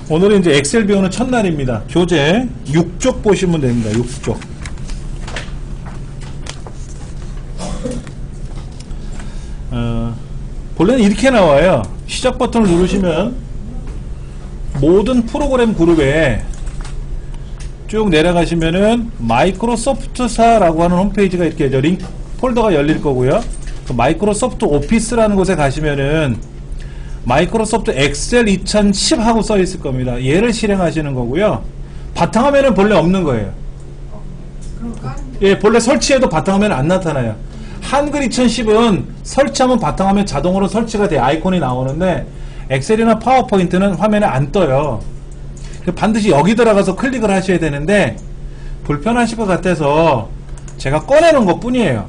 오늘은 이제 엑셀 배우는 첫날입니다. 교재 6쪽 보시면 됩니다. 6쪽. 본래는 이렇게 나와요. 시작 버튼을 누르시면 모든 프로그램 그룹에 쭉 내려가시면은 마이크로소프트사라고 하는 홈페이지가 이렇게 링크 폴더가 열릴 거고요. 그 마이크로소프트 오피스라는 곳에 가시면은 마이크로소프트 엑셀 2010 하고 써 있을 겁니다. 얘를 실행하시는 거고요. 바탕화면은 본래 없는 거예요. 예, 본래 설치해도 바탕화면은 안 나타나요. 한글 2010은 설치하면 바탕화면 자동으로 설치가 돼 아이콘이 나오는데 엑셀이나 파워포인트는 화면에 안 떠요. 반드시 여기 들어가서 클릭을 하셔야 되는데 불편하실 것 같아서 제가 꺼내놓은 것 뿐이에요.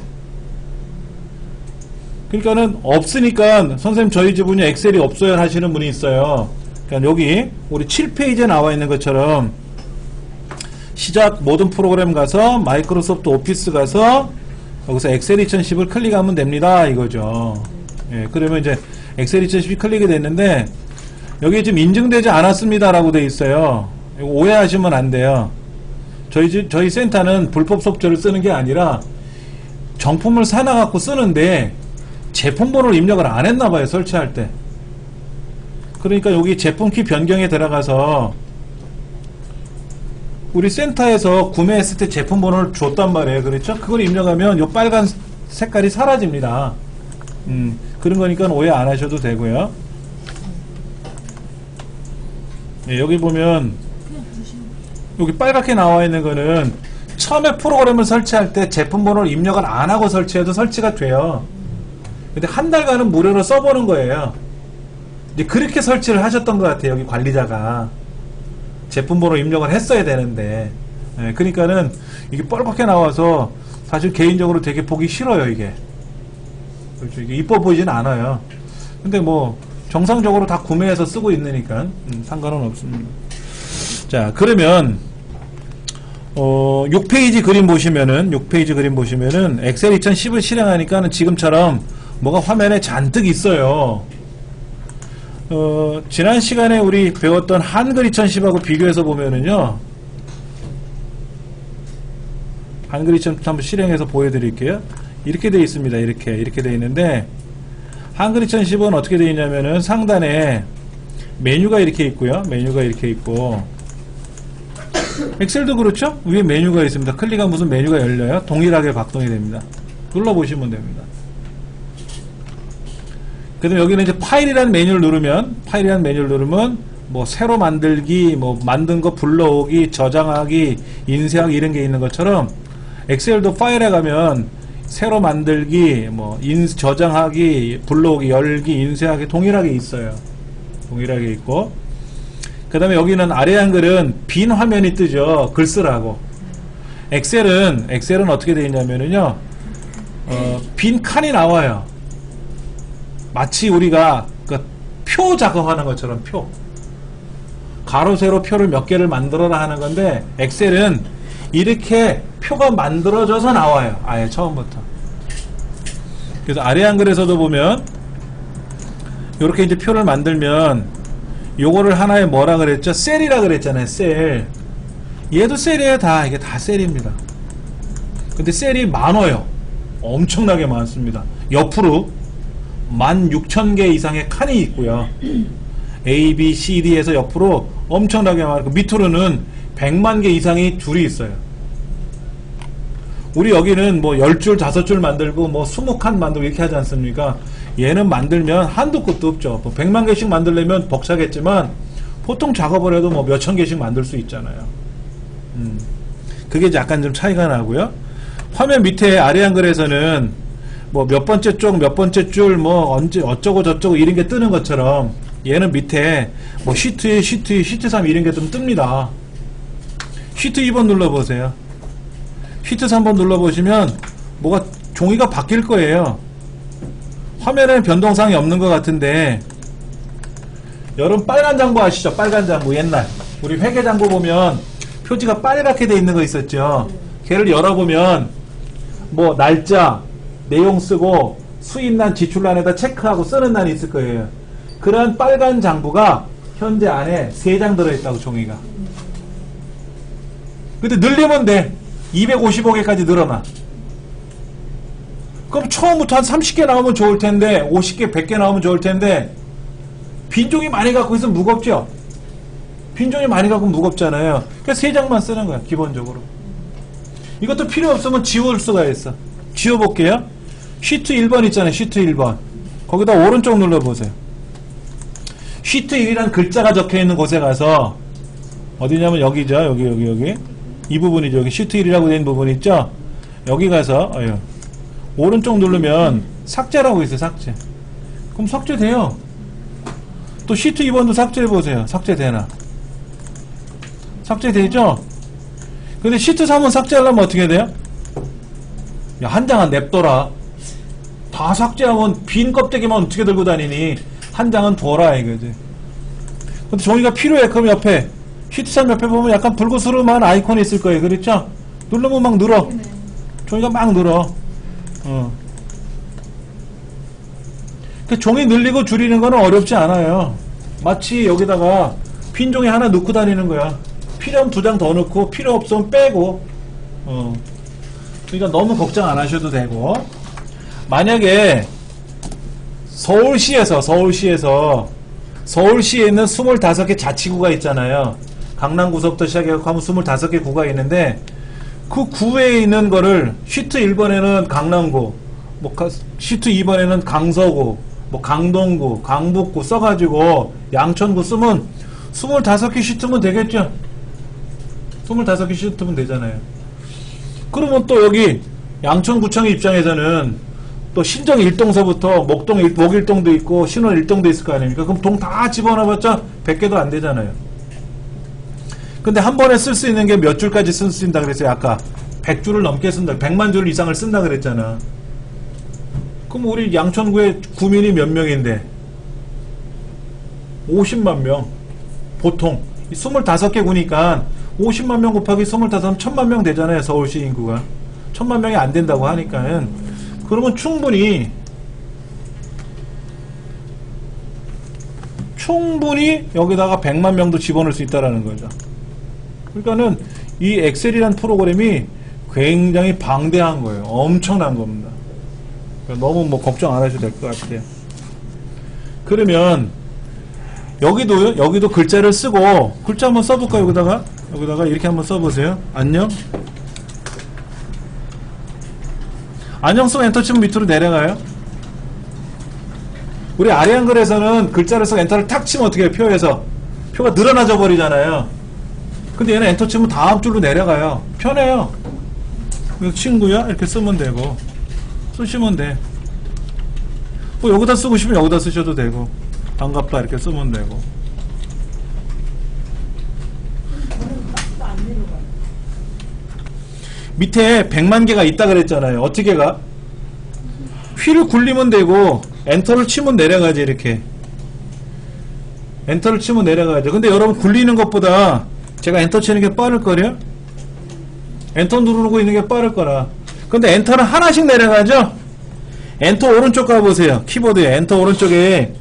그러니까는 없으니까 선생님 저희 집은요 엑셀이 없어요 하시는 분이 있어요. 그러니까 여기 우리 7페이지에 나와 있는 것처럼 시작 모든 프로그램 가서 마이크로소프트 오피스 가서 여기서 엑셀 2010을 클릭하면 됩니다 이거죠. 예, 그러면 이제 엑셀 2010이 클릭이 됐는데 여기 지금 인증되지 않았습니다 라고 돼 있어요. 오해하시면 안 돼요. 저희 센터는 불법 소프트웨어를 쓰는 게 아니라 정품을 사놔 갖고 쓰는데 제품 번호를 입력을 안 했나 봐요 설치할 때. 그러니까 여기 제품키 변경에 들어가서 우리 센터에서 구매했을 때 제품 번호를 줬단 말이에요. 그렇죠? 그걸 입력하면 요 빨간 색깔이 사라집니다. 그런 거니까 오해 안 하셔도 되고요. 예, 여기 보면 여기 빨갛게 나와 있는 거는 처음에 프로그램을 설치할 때 제품 번호를 입력을 안 하고 설치해도 설치가 돼요. 근데 한 달간은 무료로 써보는 거예요. 이제 그렇게 설치를 하셨던 것 같아요. 여기 관리자가 제품 번호 입력을 했어야 되는데. 예, 그러니까는 이게 빨갛게 나와서 사실 개인적으로 되게 보기 싫어요. 이게 그렇죠. 이게 이뻐 보이진 않아요. 근데 뭐 정상적으로 다 구매해서 쓰고 있으니까 상관은 없습니다. 자, 그러면 6페이지 그림 보시면은 엑셀 2010을 실행하니까는 지금처럼 뭐가 화면에 잔뜩 있어요. 지난 시간에 우리 배웠던 한글 2010하고 비교해서 보면은요. 한글 2010 한번 실행해서 보여드릴게요. 이렇게 되어 있습니다. 이렇게 되어 있는데 한글 2010은 어떻게 되어 있냐면은 상단에 메뉴가 이렇게 있고요. 메뉴가 이렇게 있고 엑셀도 그렇죠? 위에 메뉴가 있습니다. 클릭하면 무슨 메뉴가 열려요? 동일하게 작동이 됩니다. 눌러보시면 됩니다. 그 다음에 여기는 이제 파일이라는 메뉴를 누르면 뭐 새로 만들기, 뭐 만든 거 불러오기, 저장하기, 인쇄하기 이런 게 있는 것처럼 엑셀도 파일에 가면 새로 만들기, 뭐 저장하기, 불러오기, 열기, 인쇄하기 동일하게 있어요. 동일하게 있고 그 다음에 여기는 아래 한글은 빈 화면이 뜨죠. 글 쓰라고. 엑셀은 어떻게 되어 있냐면은요 빈 칸이 나와요. 마치 우리가 그 표 작업하는 것처럼 표 가로 세로 표를 몇 개를 만들어라 하는 건데 엑셀은 이렇게 표가 만들어져서 나와요. 아예 처음부터. 그래서 아래 한글에서도 보면 이렇게 이제 표를 만들면 요거를 하나의 뭐라 그랬죠? 셀이라 그랬잖아요. 셀. 얘도 셀이에요. 다 이게 다 셀입니다. 근데 셀이 많아요. 엄청나게 많습니다. 옆으로 16,000개 이상의 칸이 있고요. A, B, C, D에서 옆으로 엄청나게 많고 밑으로는 100만 개 이상의 줄이 있어요. 우리 여기는 뭐 10줄, 5줄 만들고 뭐 20칸 만들고 이렇게 하지 않습니까? 얘는 만들면 한도 끝도 없죠. 뭐 100만 개씩 만들려면 벅차겠지만 보통 작업을 해도 뭐 몇천 개씩 만들 수 있잖아요. 그게 약간 좀 차이가 나고요. 화면 밑에 아래 한글에서는 뭐 몇 번째 쪽, 몇 번째 줄, 뭐 언제 어쩌고 저쩌고 이런 게 뜨는 것처럼 얘는 밑에 뭐 시트 1, 시트 2, 시트 3 이런 게 좀 뜹니다. 시트 2번 눌러보세요. 시트 3번 눌러보시면 뭐가 종이가 바뀔 거예요. 화면에는 변동사항이 없는 것 같은데 여러분 빨간 장부 아시죠? 빨간 장부 옛날 우리 회계 장부 보면 표지가 빨갛게 돼 있는 거 있었죠. 걔를 열어보면 뭐 날짜 내용 쓰고 수입란 지출란에다 체크하고 쓰는 난이 있을 거예요. 그런 빨간 장부가 현재 안에 3장 들어있다고, 종이가. 근데 늘리면 돼. 255개까지 늘어나. 그럼 처음부터 한 30개 나오면 좋을 텐데, 50개, 100개 나오면 좋을 텐데, 빈종이 많이 갖고 있으면 무겁죠? 빈종이 많이 갖고 무겁잖아요. 그래서 3장만 쓰는 거야, 기본적으로. 이것도 필요 없으면 지울 수가 있어. 지워볼게요. 시트 1번 있잖아요, 시트 1번. 거기다 오른쪽 눌러보세요. 시트 1이란 글자가 적혀있는 곳에 가서, 어디냐면 여기죠, 여기. 이 부분이죠. 여기 시트 1이라고 된 부분 있죠? 여기 가서, 오른쪽 누르면 삭제라고 있어요, 삭제. 그럼 삭제돼요. 또 시트 2번도 삭제해보세요. 삭제되나? 삭제되죠? 근데 시트 3은 삭제하려면 어떻게 돼요? 야, 한 장은 냅둬라. 다 삭제하면 빈 껍데기만 어떻게 들고 다니니? 한 장은 둬라, 이거지. 근데 종이가 필요해. 그럼 옆에, 시트 3 옆에 보면 약간 붉으스름한 아이콘이 있을 거예요. 그렇죠? 누르면 막 늘어. 종이가 막 늘어. 그 종이 늘리고 줄이는 거는 어렵지 않아요. 마치 여기다가 빈 종이 하나 넣고 다니는 거야. 필요하면 2장 더 넣고, 필요 없으면 빼고. 그러니까 너무 걱정 안 하셔도 되고. 만약에 서울시에 있는 25개 자치구가 있잖아요. 강남구서부터 시작해서 하면 25개 구가 있는데, 그 구에 있는 거를 시트 1번에는 강남구, 시트 2번에는 강서구, 강동구, 강북구 써가지고 양천구 쓰면 25개 시트면 되겠죠? 25개 시트면 되잖아요. 그러면 또 여기 양천구청 입장에서는 또 신정 1동서부터 목일동도 있고 신원 1동도 있을 거 아닙니까? 그럼 동 다 집어넣어봤자 100개도 안 되잖아요. 근데 한 번에 쓸 수 있는 게 몇 줄까지 쓸 수 있다 그랬어요? 아까 100줄을 넘게 쓴다. 100만 줄 이상을 쓴다 그랬잖아. 그럼 우리 양천구에 구민이 몇 명인데? 50만 명. 보통 25개 구니까 50만 명 곱하기 25면 1000만 명 되잖아요. 서울시 인구가 1000만 명이 안 된다고 하니까는, 그러면 충분히 여기다가 100만 명도 집어넣을 수 있다라는 거죠. 그러니까는 이 엑셀이라는 프로그램이 굉장히 방대한 거예요. 엄청난 겁니다. 그러니까 너무 걱정 안 하셔도 될 것 같아요. 그러면 여기도 글자를 쓰고, 글자 한번 써볼까요? 여기다가 이렇게 한번 써보세요. 안녕 쓰고 엔터 치면 밑으로 내려가요. 우리 아래 한글에서는 글자를 쓰고 엔터를 탁 치면 어떻게 해요? 표가 늘어나져 버리잖아요. 근데 얘는 엔터 치면 다음 줄로 내려가요. 편해요. 친구야? 이렇게 쓰면 되고, 쓰시면 돼. 여기다 쓰고 싶으면 여기다 쓰셔도 되고, 반갑다 이렇게 쓰면 되고. 밑에 100만 개가 있다 그랬잖아요. 어떻게 가? 휠을 굴리면 되고, 엔터를 치면 내려가지, 이렇게. 엔터를 치면 내려가죠. 근데 여러분 굴리는 것보다 제가 엔터 치는 게 빠를 거래요? 엔터 누르고 있는 게 빠를 거라. 근데 엔터는 하나씩 내려가죠? 엔터 오른쪽 가보세요. 키보드에 엔터 오른쪽에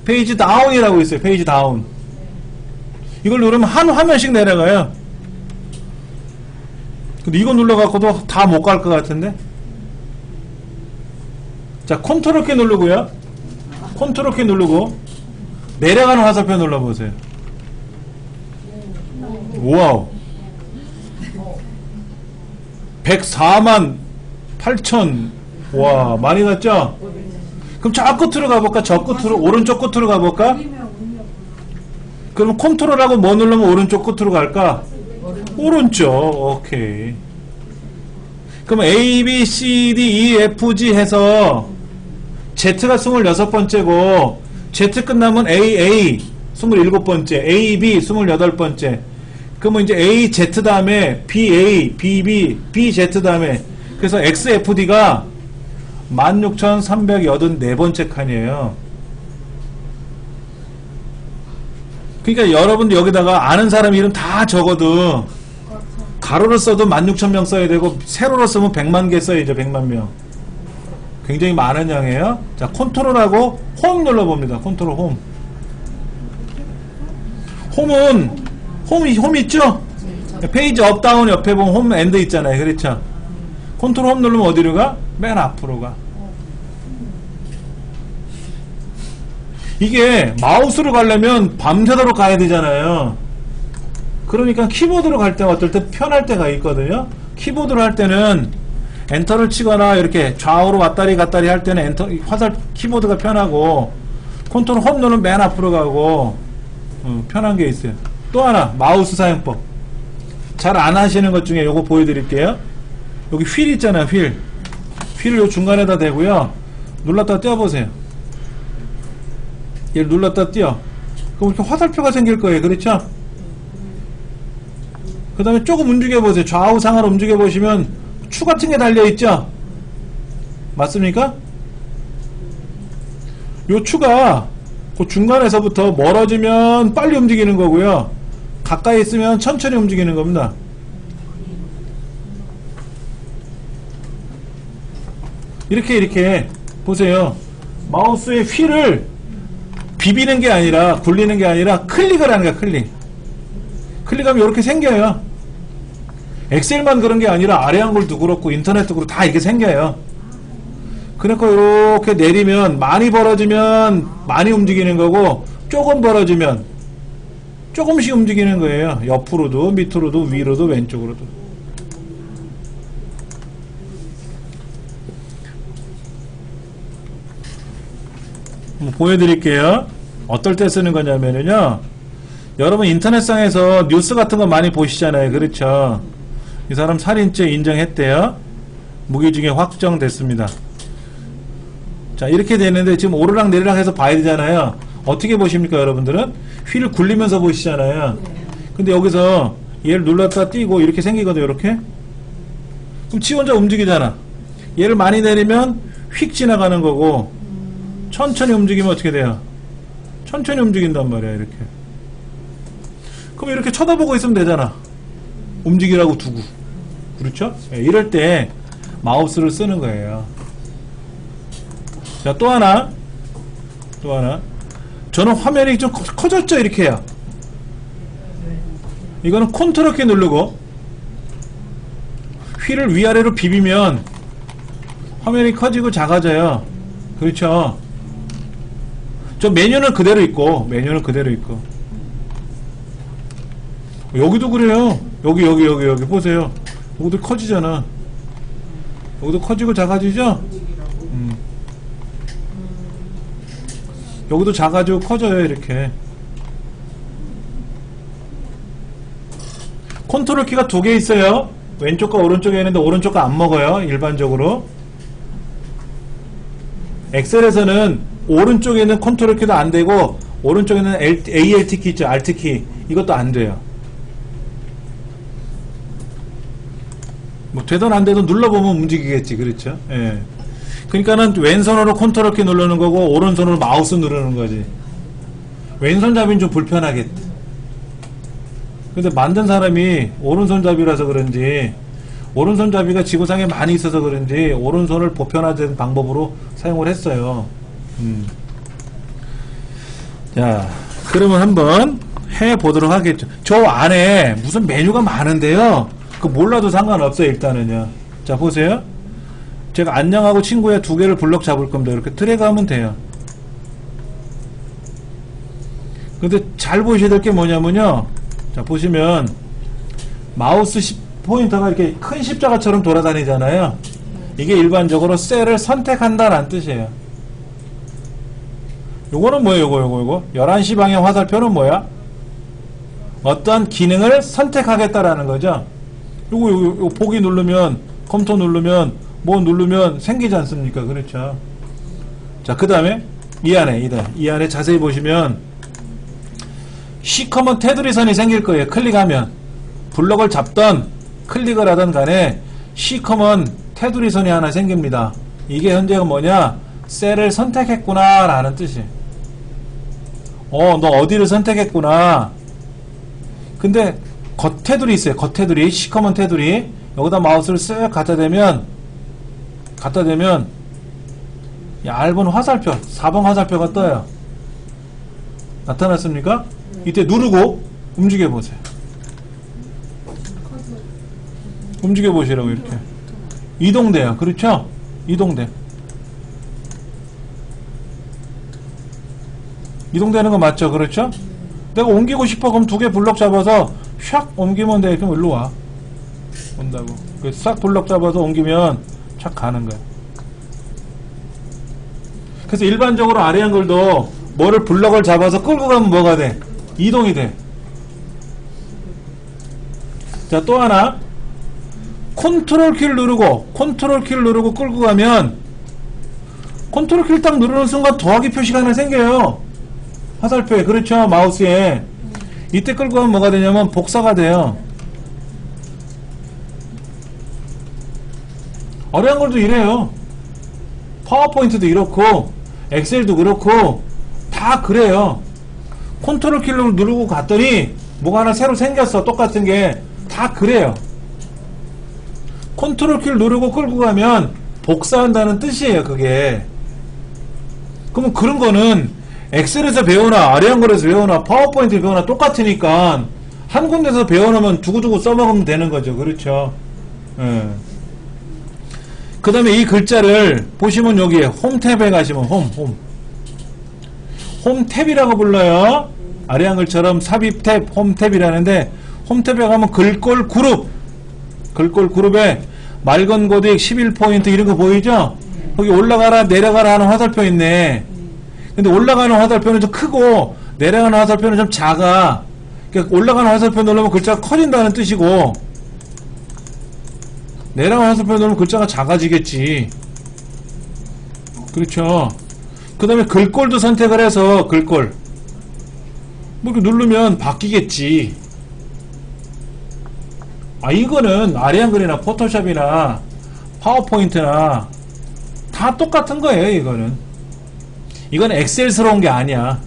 페이지 다운이라고 있어요. 페이지 다운. 이걸 누르면 한 화면씩 내려가요. 근데 이거 눌러갖고도 다 못 갈 것 같은데? 자, 컨트롤 키 누르고요. 컨트롤 키 누르고 내려가는 화살표 눌러보세요. 와우. 104만 8천. 와, 많이 났죠? 그럼 저 끝으로 가볼까? 저 끝으로? 오른쪽 끝으로 가볼까? 그럼 컨트롤하고 뭐 누르면 오른쪽 끝으로 갈까? 오른쪽. 오케이. 그럼 A, B, C, D, E, F, G 해서 Z가 26번째고 Z 끝나면 AA 27번째, AB 28번째. 그러면 이제 A, Z 다음에 BA, BB, BZ 다음에, 그래서 XFD가 16,384번째 칸이에요. 그러니까 여러분들 여기다가 아는 사람 이름 다 적어도 가로로 써도 16,000명 써야 되고 세로로 쓰면 100만 개 써야죠. 100만 명. 굉장히 많은 양이에요. 자, 컨트롤하고 홈 눌러봅니다. 컨트롤 홈. 홈 있죠? 페이지 업, 다운 옆에 보면 홈, 엔드 있잖아요. 그렇죠? 컨트롤 홈 누르면 어디로 가? 맨 앞으로 가. 이게 마우스로 가려면 밤새도록 가야 되잖아요. 그러니까 키보드로 갈 때 어떨 때 편할 때가 있거든요. 키보드로 할 때는 엔터를 치거나 이렇게 좌우로 왔다리 갔다리 할 때는 엔터, 화살 키보드가 편하고, 컨트롤 홈 누르면 맨 앞으로 가고, 편한 게 있어요. 또 하나, 마우스 사용법. 잘 안 하시는 것 중에 요거 보여드릴게요. 여기 휠 있잖아요, 휠. 휠을 요 중간에다 대고요. 눌렀다 떼어보세요. 얘를 눌렀다 띄어. 그럼 이렇게 화살표가 생길 거예요. 그렇죠? 그 다음에 조금 움직여보세요. 좌우상으로 움직여보시면 추 같은 게 달려있죠? 맞습니까? 요 추가 그 중간에서부터 멀어지면 빨리 움직이는 거고요. 가까이 있으면 천천히 움직이는 겁니다. 이렇게 보세요. 마우스의 휠을 비비는 게 아니라, 굴리는 게 아니라 클릭을 하는 거야. 클릭하면 이렇게 생겨요. 엑셀만 그런 게 아니라 아래 한글도 그렇고 인터넷도 그렇고 다 이렇게 생겨요. 그러니까 이렇게 내리면 많이 벌어지면 많이 움직이는 거고, 조금 벌어지면 조금씩 움직이는 거예요. 옆으로도 밑으로도 위로도 왼쪽으로도. 보여드릴게요. 어떨 때 쓰는 거냐면요, 여러분 인터넷상에서 뉴스 같은 거 많이 보시잖아요. 그렇죠? 이 사람 살인죄 인정했대요. 무기징역 확정됐습니다. 자, 이렇게 되는데 지금 오르락 내리락 해서 봐야 되잖아요. 어떻게 보십니까, 여러분들은? 휠을 굴리면서 보시잖아요. 근데 여기서 얘를 눌렀다 띄고 이렇게 생기거든요. 이렇게. 그럼 지 혼자 움직이잖아. 얘를 많이 내리면 휙 지나가는 거고, 천천히 움직이면 어떻게 돼요? 천천히 움직인단 말이야. 이렇게. 그럼 이렇게 쳐다보고 있으면 되잖아. 움직이라고 두고. 그렇죠? 이럴 때 마우스를 쓰는 거예요. 자, 또 하나. 저는 화면이 좀 커졌죠? 이렇게 해요. 이거는 컨트롤 키 누르고 휠을 위아래로 비비면 화면이 커지고 작아져요. 그렇죠? 저 메뉴는 그대로 있고, 여기도 그래요. 여기 보세요. 여기도 커지잖아. 여기도 커지고 작아지죠? 여기도 작아지고 커져요. 이렇게. 컨트롤 키가 두 개 있어요. 왼쪽과 오른쪽에 있는데 오른쪽과 안 먹어요. 일반적으로. 엑셀에서는 오른쪽에 있는 컨트롤 키도 안 되고, 오른쪽에 있는 ALT 키 있죠. ALT 키. 이것도 안 돼요. 뭐 되든 안 되든 눌러보면 움직이겠지. 그렇죠? 예. 그러니까는 왼손으로 컨트롤 키 누르는 거고, 오른손으로 마우스 누르는 거지. 왼손잡이는 좀 불편하겠다. 근데 만든 사람이 오른손잡이라서 그런지, 오른손잡이가 지구상에 많이 있어서 그런지 오른손을 보편화된 방법으로 사용을 했어요. 자, 그러면 한번 해보도록 하겠죠. 저 안에 무슨 메뉴가 많은데요. 그 몰라도 상관없어요. 일단은요. 자, 보세요. 제가 안녕하고 친구의 두 개를 블럭 잡을 겁니다. 이렇게 드래그 하면 돼요. 근데 잘 보셔야 될 게 뭐냐면요. 자, 보시면 마우스 포인터가 이렇게 큰 십자가처럼 돌아다니잖아요. 이게 일반적으로 셀을 선택한다라는 뜻이에요. 요거는 뭐예요? 요거 11시 방향 화살표는 뭐야? 어떠한 기능을 선택하겠다라는 거죠. 요거 보기 누르면, 컴퓨터 누르면, 뭐 누르면 생기지 않습니까? 그렇죠. 자, 그 다음에 이 안에 자세히 보시면 시커먼 테두리 선이 생길 거예요. 클릭하면. 블럭을 잡던 클릭을 하던 간에 시커먼 테두리 선이 하나 생깁니다. 이게 현재가 뭐냐? 셀을 선택했구나 라는 뜻이에요. 너 어디를 선택했구나. 근데 겉테두리 있어요. 겉테두리, 시커먼 테두리. 여기다 마우스를 쓱 갖다 대면 얇은 화살표, 4번 화살표가 떠요. 나타났습니까? 이때 누르고 움직여 보세요. 움직여 보시라고 이렇게. 이동돼요. 그렇죠? 이동돼. 이동되는 거 맞죠? 그렇죠? 내가 옮기고 싶어. 그럼 두 개 블럭 잡아서 샥 옮기면 돼. 그럼 일로 와. 온다고. 싹 블럭 잡아서 옮기면 착 가는 거야. 그래서 일반적으로 아리안글도 뭐를 블럭을 잡아서 끌고 가면 뭐가 돼? 이동이 돼. 자, 또 하나. 컨트롤 키를 누르고 끌고 가면 컨트롤 키를 딱 누르는 순간 더하기 표시가 하나 생겨요. 화살표에. 그렇죠? 마우스에. 이때 끌고 가면 뭐가 되냐면 복사가 돼요. 아리안글도 이래요. 파워포인트도 이렇고 엑셀도 그렇고 다 그래요. 컨트롤 키를 누르고 갔더니 뭐가 하나 새로 생겼어. 똑같은 게 다 그래요. 컨트롤 키를 누르고 끌고 가면 복사한다는 뜻이에요. 그게. 그러면 그런 거는 엑셀에서 배우나 아리안글에서 배우나 파워포인트 배우나 똑같으니까 한 군데서 배워놓으면 두고두고 써먹으면 되는 거죠. 그렇죠? 예. 그 다음에 이 글자를 보시면 여기에 홈 탭에 가시면 홈 탭이라고 불러요. 아리안글처럼 삽입 탭, 홈 탭이라는데 홈 탭에 가면 글꼴 그룹에 맑은 고딕 11포인트 이런 거 보이죠? 거기 올라가라 내려가라 하는 화살표 있네. 근데 올라가는 화살표는 좀 크고 내려가는 화살표는 좀 작아. 그러니까 올라가는 화살표 누르면 글자가 커진다는 뜻이고 내려가는 화살표 누르면 글자가 작아지겠지. 그렇죠. 그 다음에 글꼴도 선택을 해서 글꼴 뭐 이렇게 누르면 바뀌겠지. 이거는 아리안글이나 포토샵이나 파워포인트나 다 똑같은 거예요. 이건 엑셀스러운 게 아니야.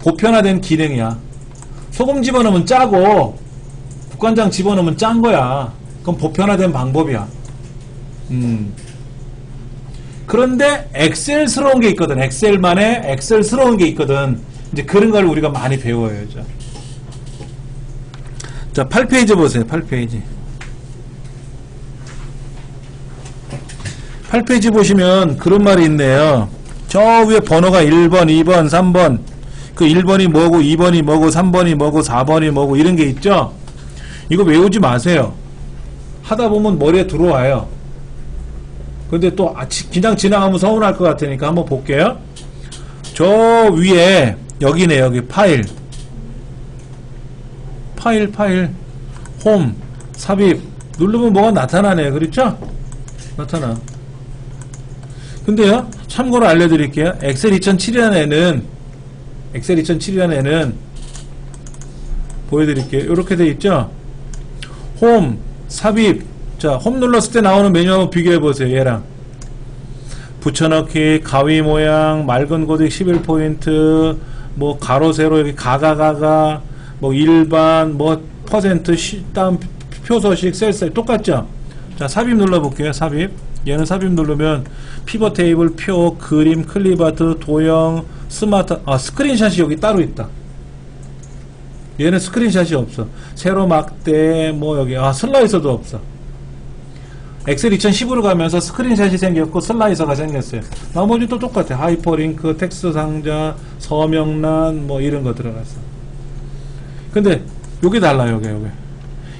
보편화된 기능이야. 소금 집어넣으면 짜고 국간장 집어넣으면 짠 거야. 그건 보편화된 방법이야. 그런데 엑셀스러운 게 있거든. 엑셀만의 엑셀스러운 게 있거든. 이제 그런 걸 우리가 많이 배워요. 자, 8페이지 보세요. 8페이지. 8페이지 보시면 그런 말이 있네요. 저 위에 번호가 1번, 2번, 3번. 그 1번이 뭐고, 2번이 뭐고, 3번이 뭐고, 4번이 뭐고, 이런 게 있죠? 이거 외우지 마세요. 하다 보면 머리에 들어와요. 근데 또 그냥 지나가면 서운할 것 같으니까 한번 볼게요. 저 위에, 여기네, 여기 파일, 홈, 삽입 누르면 뭐가 나타나네요. 그렇죠? 나타나. 근데요, 참고로 알려드릴게요. 엑셀 2007이라는 애는 보여드릴게요. 이렇게 돼 있죠? 홈, 삽입. 자, 홈 눌렀을 때 나오는 메뉴 한번 비교해보세요. 얘랑 붙여넣기, 가위 모양, 맑은 고딕 11포인트, 뭐 가로 세로 여기 가가 뭐 일반 뭐 퍼센트 다음 표서식 셀 똑같죠? 자, 삽입 눌러볼게요. 삽입. 얘는 삽입 누르면 피벗 테이블, 표, 그림, 클립아트, 도형, 스마트, 스크린샷이 여기 따로 있다. 얘는 스크린샷이 없어. 세로 막대, 뭐 여기, 슬라이서도 없어. 엑셀 2010으로 가면서 스크린샷이 생겼고 슬라이서가 생겼어요. 나머지 또 똑같아. 하이퍼링크, 텍스트 상자, 서명란, 뭐 이런 거 들어갔어. 근데 요게 달라요. 요게.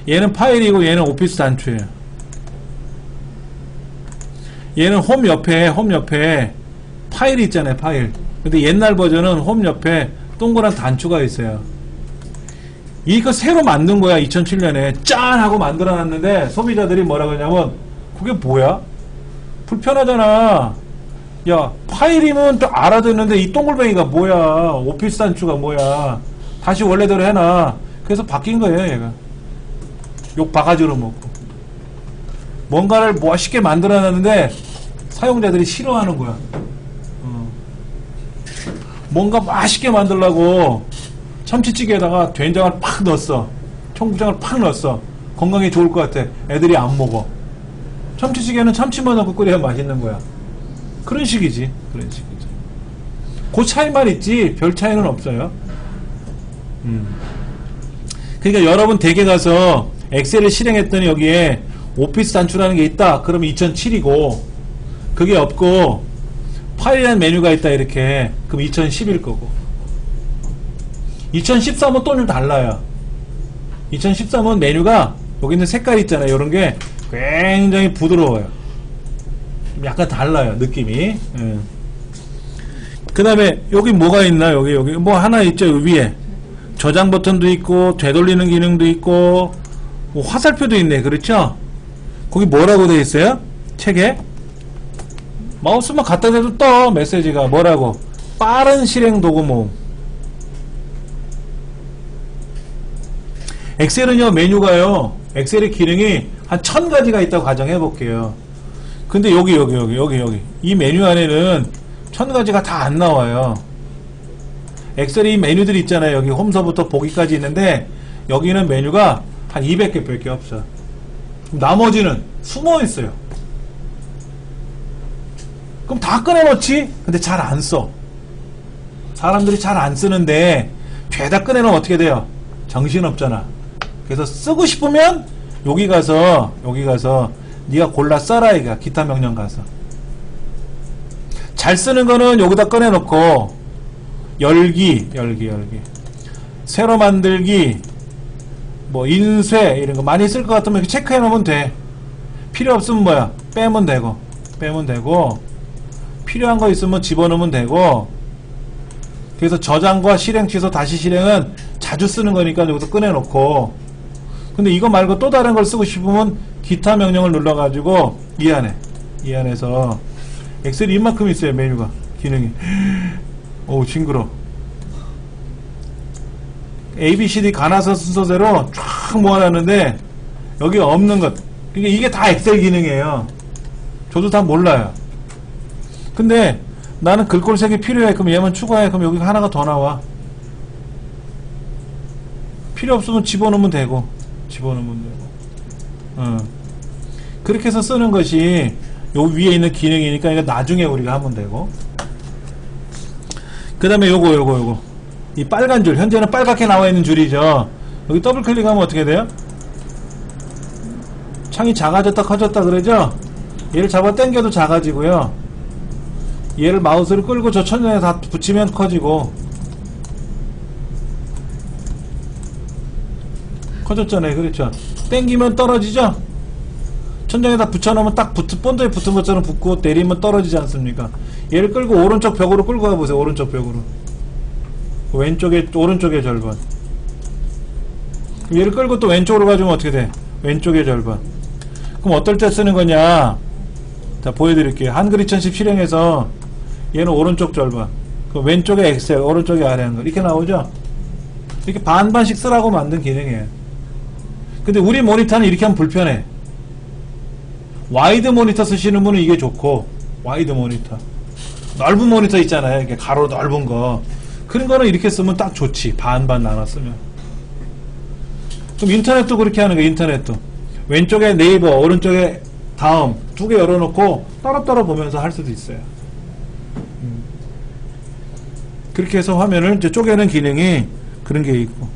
얘는 파일이고 얘는 오피스 단추예요. 얘는 홈 옆에 파일이 있잖아요. 파일. 근데 옛날 버전은 홈 옆에 동그란 단추가 있어요. 이거 새로 만든 거야. 2007년에 짠 하고 만들어놨는데 소비자들이 뭐라고 하냐면 그게 뭐야? 불편하잖아. 야, 파일이면 또 알아듣는데 이 동글뱅이가 뭐야? 오피스 단추가 뭐야? 다시 원래대로 해놔. 그래서 바뀐 거예요. 얘가 욕 바가지로 먹고 뭔가를 멋있게 만들어놨는데 사용자들이 싫어하는 거야. 뭔가 맛있게 만들려고 참치찌개에다가 된장을 팍 넣었어. 청국장을 팍 넣었어. 건강에 좋을 것 같아. 애들이 안 먹어. 참치찌개는 참치만 넣고 끓여야 맛있는 거야. 그런 식이지. 그 차이만 있지 별 차이는 없어요. 그러니까 여러분 댁에 가서 엑셀을 실행했더니 여기에 오피스 단추라는 게 있다. 그러면 2007이고 그게 없고 파일이라는 메뉴가 있다 이렇게. 그럼 2010일 거고 2013은 또 좀 달라요. 2013은 메뉴가 여기 있는 색깔 있잖아요. 이런 게 굉장히 부드러워요. 약간 달라요. 느낌이. 그 다음에 여기 뭐가 있나? 여기 뭐 하나 있죠. 위에 저장 버튼도 있고 되돌리는 기능도 있고 뭐 화살표도 있네. 그렇죠? 거기 뭐라고 되어 있어요? 책에 마우스만 갖다 대도 떠. 메시지가 뭐라고? 빠른 실행 도구 모음. 엑셀은요 메뉴가요 엑셀의 기능이 한 1000가지가 있다고 가정해 볼게요. 근데 여기 이 메뉴 안에는 1000가지가 다 안 나와요. 엑셀에 이 메뉴들이 있잖아요. 여기 홈서부터 보기까지 있는데 여기는 메뉴가 한 200개 밖에 없어. 나머지는 숨어 있어요. 그럼 다 꺼내놓지? 근데 잘 안 써. 사람들이 잘 안 쓰는데 죄다 꺼내놓으면 어떻게 돼요? 정신없잖아. 그래서 쓰고 싶으면 여기 가서 네가 골라 써라 이가. 기타 명령 가서 잘 쓰는 거는 여기다 꺼내놓고 열기 새로 만들기 뭐 인쇄 이런 거 많이 쓸 것 같으면 이렇게 체크해 놓으면 돼. 필요 없으면 뭐야 빼면 되고 필요한 거 있으면 집어넣으면 되고. 그래서 저장과 실행 취소 다시 실행은 자주 쓰는 거니까 여기서 꺼내놓고. 근데 이거 말고 또 다른 걸 쓰고 싶으면 기타 명령을 눌러가지고 이 안에서 엑셀이 이만큼 있어요. 메뉴가 기능이. 오 징그러. ABCD 가나서 순서대로 쫙 모아놨는데 여기 없는 것. 그러니까 이게 다 엑셀 기능이에요. 저도 다 몰라요. 근데 나는 글꼴색이 필요해. 그럼 얘만 추가해. 그럼 여기 하나가 더 나와. 필요 없으면 집어넣으면 되고. 그렇게 해서 쓰는 것이 요 위에 있는 기능이니까 이거 나중에 우리가 하면 되고. 그 다음에 요거 이 빨간 줄, 현재는 빨갛게 나와 있는 줄이죠. 여기 더블 클릭하면 어떻게 돼요? 창이 작아졌다 커졌다 그러죠? 얘를 잡아 당겨도 작아지고요. 얘를 마우스를 끌고 저 천장에 다 붙이면 커지고. 커졌잖아요. 그렇죠? 당기면 떨어지죠? 천장에다 붙여놓으면 딱 본드에 붙은 것처럼 붙고 내리면 떨어지지 않습니까? 얘를 끌고 오른쪽 벽으로 끌고 가보세요. 오른쪽 벽으로. 오른쪽의 절반. 얘를 끌고 또 왼쪽으로 가주면 어떻게 돼? 왼쪽의 절반. 그럼 어떨 때 쓰는 거냐? 자, 보여드릴게요. 한글 2010 실행해서 얘는 오른쪽 절반. 그 왼쪽에 엑셀, 오른쪽에 아래 한글. 이렇게 나오죠? 이렇게 반반씩 쓰라고 만든 기능이에요. 근데 우리 모니터는 이렇게 하면 불편해. 와이드 모니터 쓰시는 분은 이게 좋고, 와이드 모니터. 넓은 모니터 있잖아요. 이렇게 가로 넓은 거. 그런 거는 이렇게 쓰면 딱 좋지. 반반 나눴으면. 그럼 인터넷도 그렇게 하는 거예요. 인터넷도. 왼쪽에 네이버, 오른쪽에 다음 두 개 열어놓고 따로따로 보면서 할 수도 있어요. 그렇게 해서 화면을 이제 쪼개는 기능이 그런 게 있고.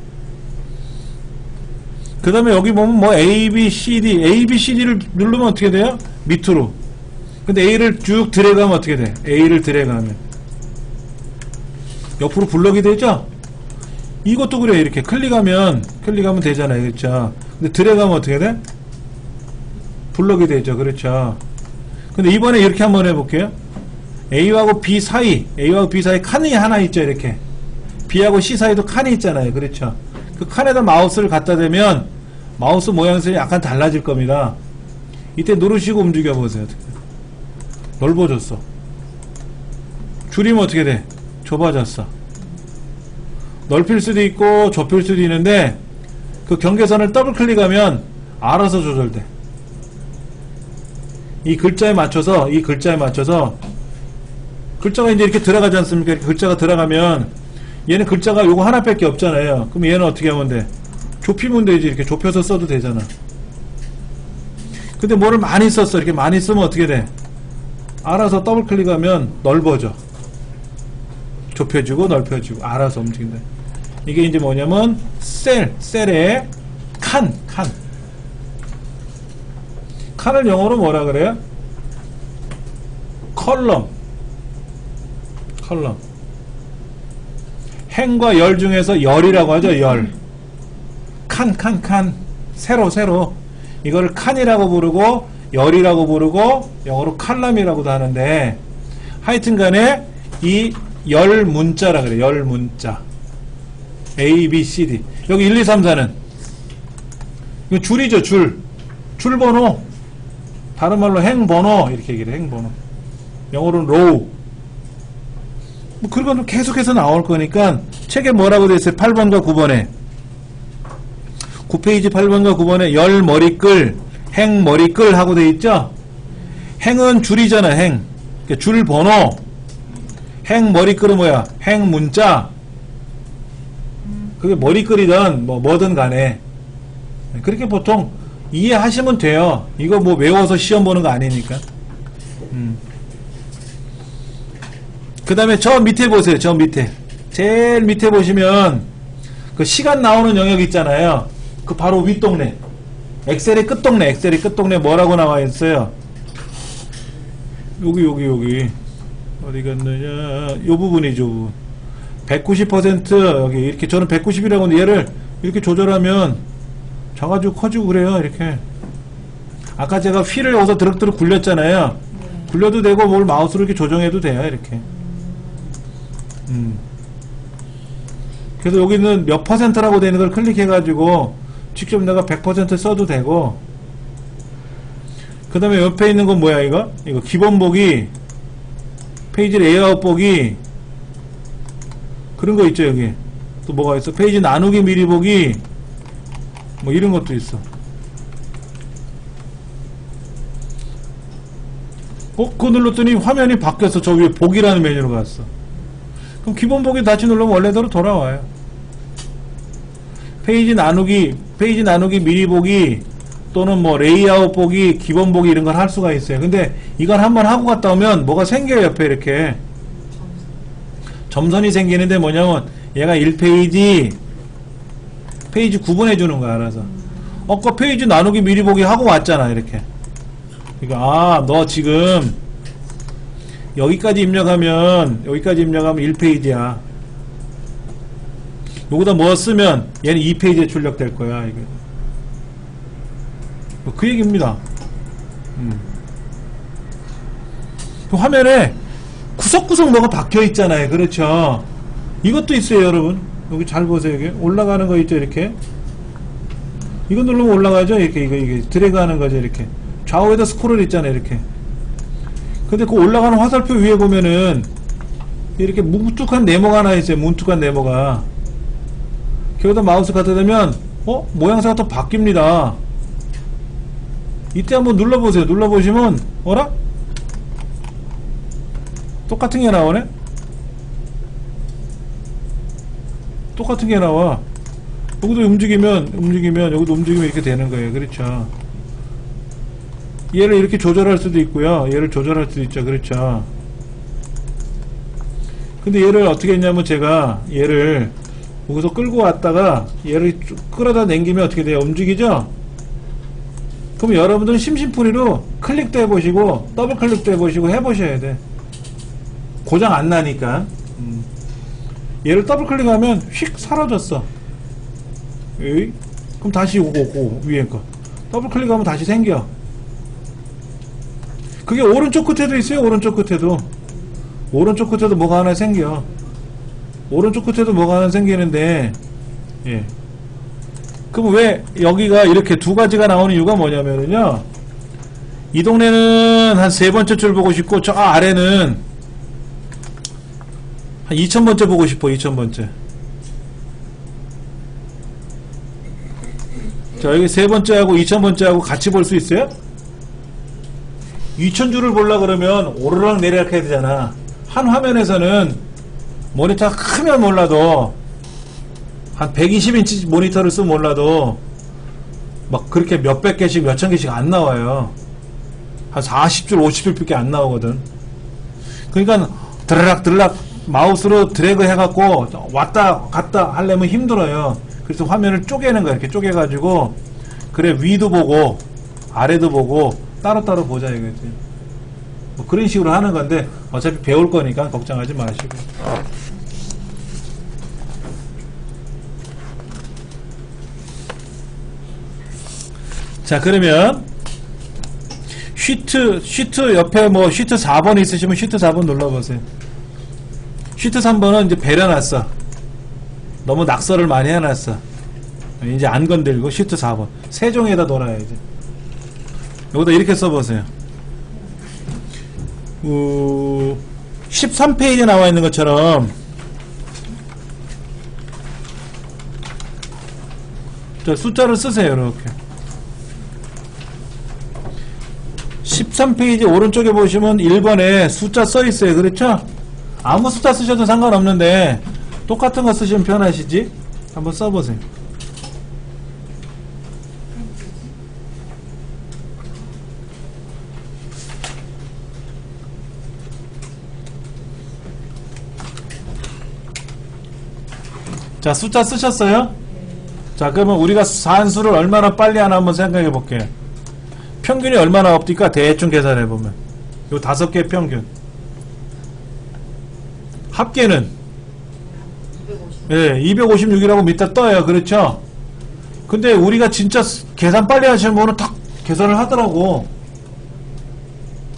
그 다음에 여기 보면 뭐 A, B, C, D, A, B, C, D를 누르면 어떻게 돼요? 밑으로. 근데 A를 쭉 드래그하면 어떻게 돼? A를 드래그하면 옆으로 블럭이 되죠? 이것도 그래요. 이렇게 클릭하면 되잖아요. 그렇죠? 근데 드래그하면 어떻게 돼? 블럭이 되죠. 그렇죠? 근데 이번에 이렇게 한번 해볼게요. A하고 B 사이 칸이 하나 있죠. 이렇게 B하고 C 사이도 칸이 있잖아요. 그렇죠? 그 칸에다 마우스를 갖다 대면 마우스 모양새이 약간 달라질 겁니다. 이때 누르시고 움직여 보세요. 넓어졌어. 줄이면 어떻게 돼? 좁아졌어. 넓힐 수도 있고 좁힐 수도 있는데 그 경계선을 더블 클릭하면 알아서 조절돼. 이 글자에 맞춰서 글자가 이제 이렇게 들어가지 않습니까? 이렇게 글자가 들어가면 얘는 글자가 요거 하나밖에 없잖아요. 그럼 얘는 어떻게 하면 돼? 좁히면 되지. 이렇게 좁혀서 써도 되잖아. 근데 뭐를 많이 썼어. 이렇게 많이 쓰면 어떻게 돼? 알아서 더블 클릭하면 넓어져. 좁혀지고 넓혀지고 알아서 움직인다. 이게 이제 뭐냐면 셀의 칸을 영어로 뭐라 그래요? 컬럼. 행과 열 중에서 열이라고 하죠. 열. 칸. 세로. 이거를 칸이라고 부르고 열이라고 부르고 영어로 칼럼이라고도 하는데, 하여튼 간에 이 열 문자라 그래. 열 문자. A, B, C, D. 여기 1, 2, 3, 4는 이거 줄이죠. 줄 번호. 다른 말로 행번호 이렇게 얘기를 해. 행번호. 영어로는 row. 뭐 그런 건 계속해서 나올 거니까 책에 뭐라고 되어 있어요? 8번과 9번에 9페이지 8번과 9번에 열 머리끌, 행 머리끌 하고 되어 있죠? 행은 줄이잖아. 행. 그러니까 줄 번호. 행 머리끌은 뭐야? 행 문자. 그게 머리끌이든 뭐든 간에 그렇게 보통 이해하시면 돼요. 이거 뭐 외워서 시험 보는 거 아니니까. 그 다음에 저 밑에 보세요. 저 밑에. 제일 밑에 보시면 그 시간 나오는 영역 있잖아요. 그 바로 윗동네. 엑셀의 끝동네 뭐라고 나와 있어요? 여기. 어디 갔느냐. 요 부분이죠. 190% 여기 이렇게 저는 190이라고 하는데 얘를 이렇게 조절하면 작아지고 커지고 그래요. 이렇게. 아까 제가 휠을 여기서 드륵드륵 굴렸잖아요. 굴려도 되고 뭘 마우스로 이렇게 조정해도 돼요. 이렇게. 그래서 여기는 몇 퍼센트라고 되는 걸 클릭해가지고 직접 내가 100% 써도 되고, 그 다음에 옆에 있는 건 뭐야 이거 기본 보기, 페이지 레이아웃 보기, 그런 거 있죠. 여기 또 뭐가 있어? 페이지 나누기 미리 보기, 뭐 이런 것도 있어. 그거 눌렀더니 화면이 바뀌었어. 저 위에 보기라는 메뉴로 갔어. 그럼 기본 보기 다시 누르면 원래대로 돌아와요. 페이지 나누기 미리 보기, 또는 뭐 레이아웃 보기, 기본 보기 이런 걸 할 수가 있어요. 근데 이걸 한번 하고 갔다 오면 뭐가 생겨요. 옆에 이렇게 점선이 생기는데 뭐냐면 얘가 1페이지 페이지 구분해 주는 거야. 알아서. 아까 페이지 나누기 미리 보기 하고 왔잖아. 이렇게. 그러니까 너 지금 여기까지 입력하면 1페이지야. 여기다 뭐 쓰면 얘는 2페이지에 출력될 거야. 이게. 그 얘기입니다. 그 화면에 구석구석 뭐가 박혀 있잖아요. 그렇죠. 이것도 있어요, 여러분. 여기 잘 보세요. 여기 올라가는 거 있죠, 이렇게. 이거 누르면 올라가죠. 이렇게 이게 드래그 하는 거죠, 이렇게. 좌우에다 스크롤 있잖아요, 이렇게. 근데 그 올라가는 화살표 위에 보면은 이렇게 뭉툭한 네모가 하나 있어요. 뭉툭한 네모가. 거기다 마우스 갖다 대면 모양새가 또 바뀝니다. 이때 한번 눌러보세요. 눌러보시면 어라? 똑같은 게 나오네? 똑같은 게 나와. 여기도 움직이면 여기도 움직이면 이렇게 되는 거예요. 그렇죠. 얘를 이렇게 조절할 수도 있고요. 얘를 조절할 수도 있죠. 그렇죠. 근데 얘를 어떻게 했냐면 제가 얘를 여기서 끌고 왔다가 얘를 끌어다 당기면 어떻게 돼요? 움직이죠? 그럼 여러분들은 심심풀이로 클릭도 해보시고 더블 클릭도 해보시고 해보셔야 돼. 고장 안 나니까. 얘를 더블 클릭하면 휙 사라졌어. 에이? 그럼 다시 오고 위에 거 더블 클릭하면 다시 생겨. 그게 오른쪽 끝에도 있어요. 오른쪽 끝에도 뭐가 하나 생겨. 오른쪽 끝에도 뭐가 하나 생기는데, 예. 그럼 왜 여기가 이렇게 두 가지가 나오는 이유가 뭐냐면요, 이 동네는 한 3번째 줄 보고 싶고 저 아래는 한 2000번째 보고 싶어. 2000번째. 자, 여기 3번째하고 2000번째하고 같이 볼 수 있어요? 2000줄을 보려 그러면 오르락 내리락 해야 되잖아. 한 화면에서는 모니터가 크면 몰라도 한 120인치 모니터를 쓰면 몰라도 막 그렇게 몇백 개씩 몇천 개씩 안 나와요. 한 40줄 50줄밖에 안 나오거든. 그러니까 드르락 마우스로 드래그 해갖고 왔다 갔다 하려면 힘들어요. 그래서 화면을 쪼개는 거야. 이렇게 쪼개가지고 그래 위도 보고 아래도 보고 따로따로 보자 이거지. 뭐 그런 식으로 하는 건데 어차피 배울 거니까 걱정하지 마시고. 자, 그러면 쉬트 옆에 뭐 쉬트 4번 있으시면 쉬트 4번 눌러보세요. 쉬트 3번은 이제 배려놨어. 너무 낙서를 많이 해놨어. 이제 안 건들고 쉬트 4번 세종에다 놓아야지. 여기다 이렇게 써보세요. 13페이지에 나와 있는 것처럼 자, 숫자를 쓰세요. 이렇게 13페이지 오른쪽에 보시면 1번에 숫자 써 있어요. 그렇죠? 아무 숫자 쓰셔도 상관없는데 똑같은 거 쓰시면 편하시지? 한번 써보세요. 자, 숫자 쓰셨어요? 자, 그러면 우리가 산수를 얼마나 빨리 하나 한번 생각해 볼게요. 평균이 얼마나 없니까 대충 계산해 보면 요 5개 평균 합계는 256이라고 밑에 떠요. 그렇죠? 근데 우리가 진짜 계산 빨리 하시는 분은 딱 계산을 하더라고.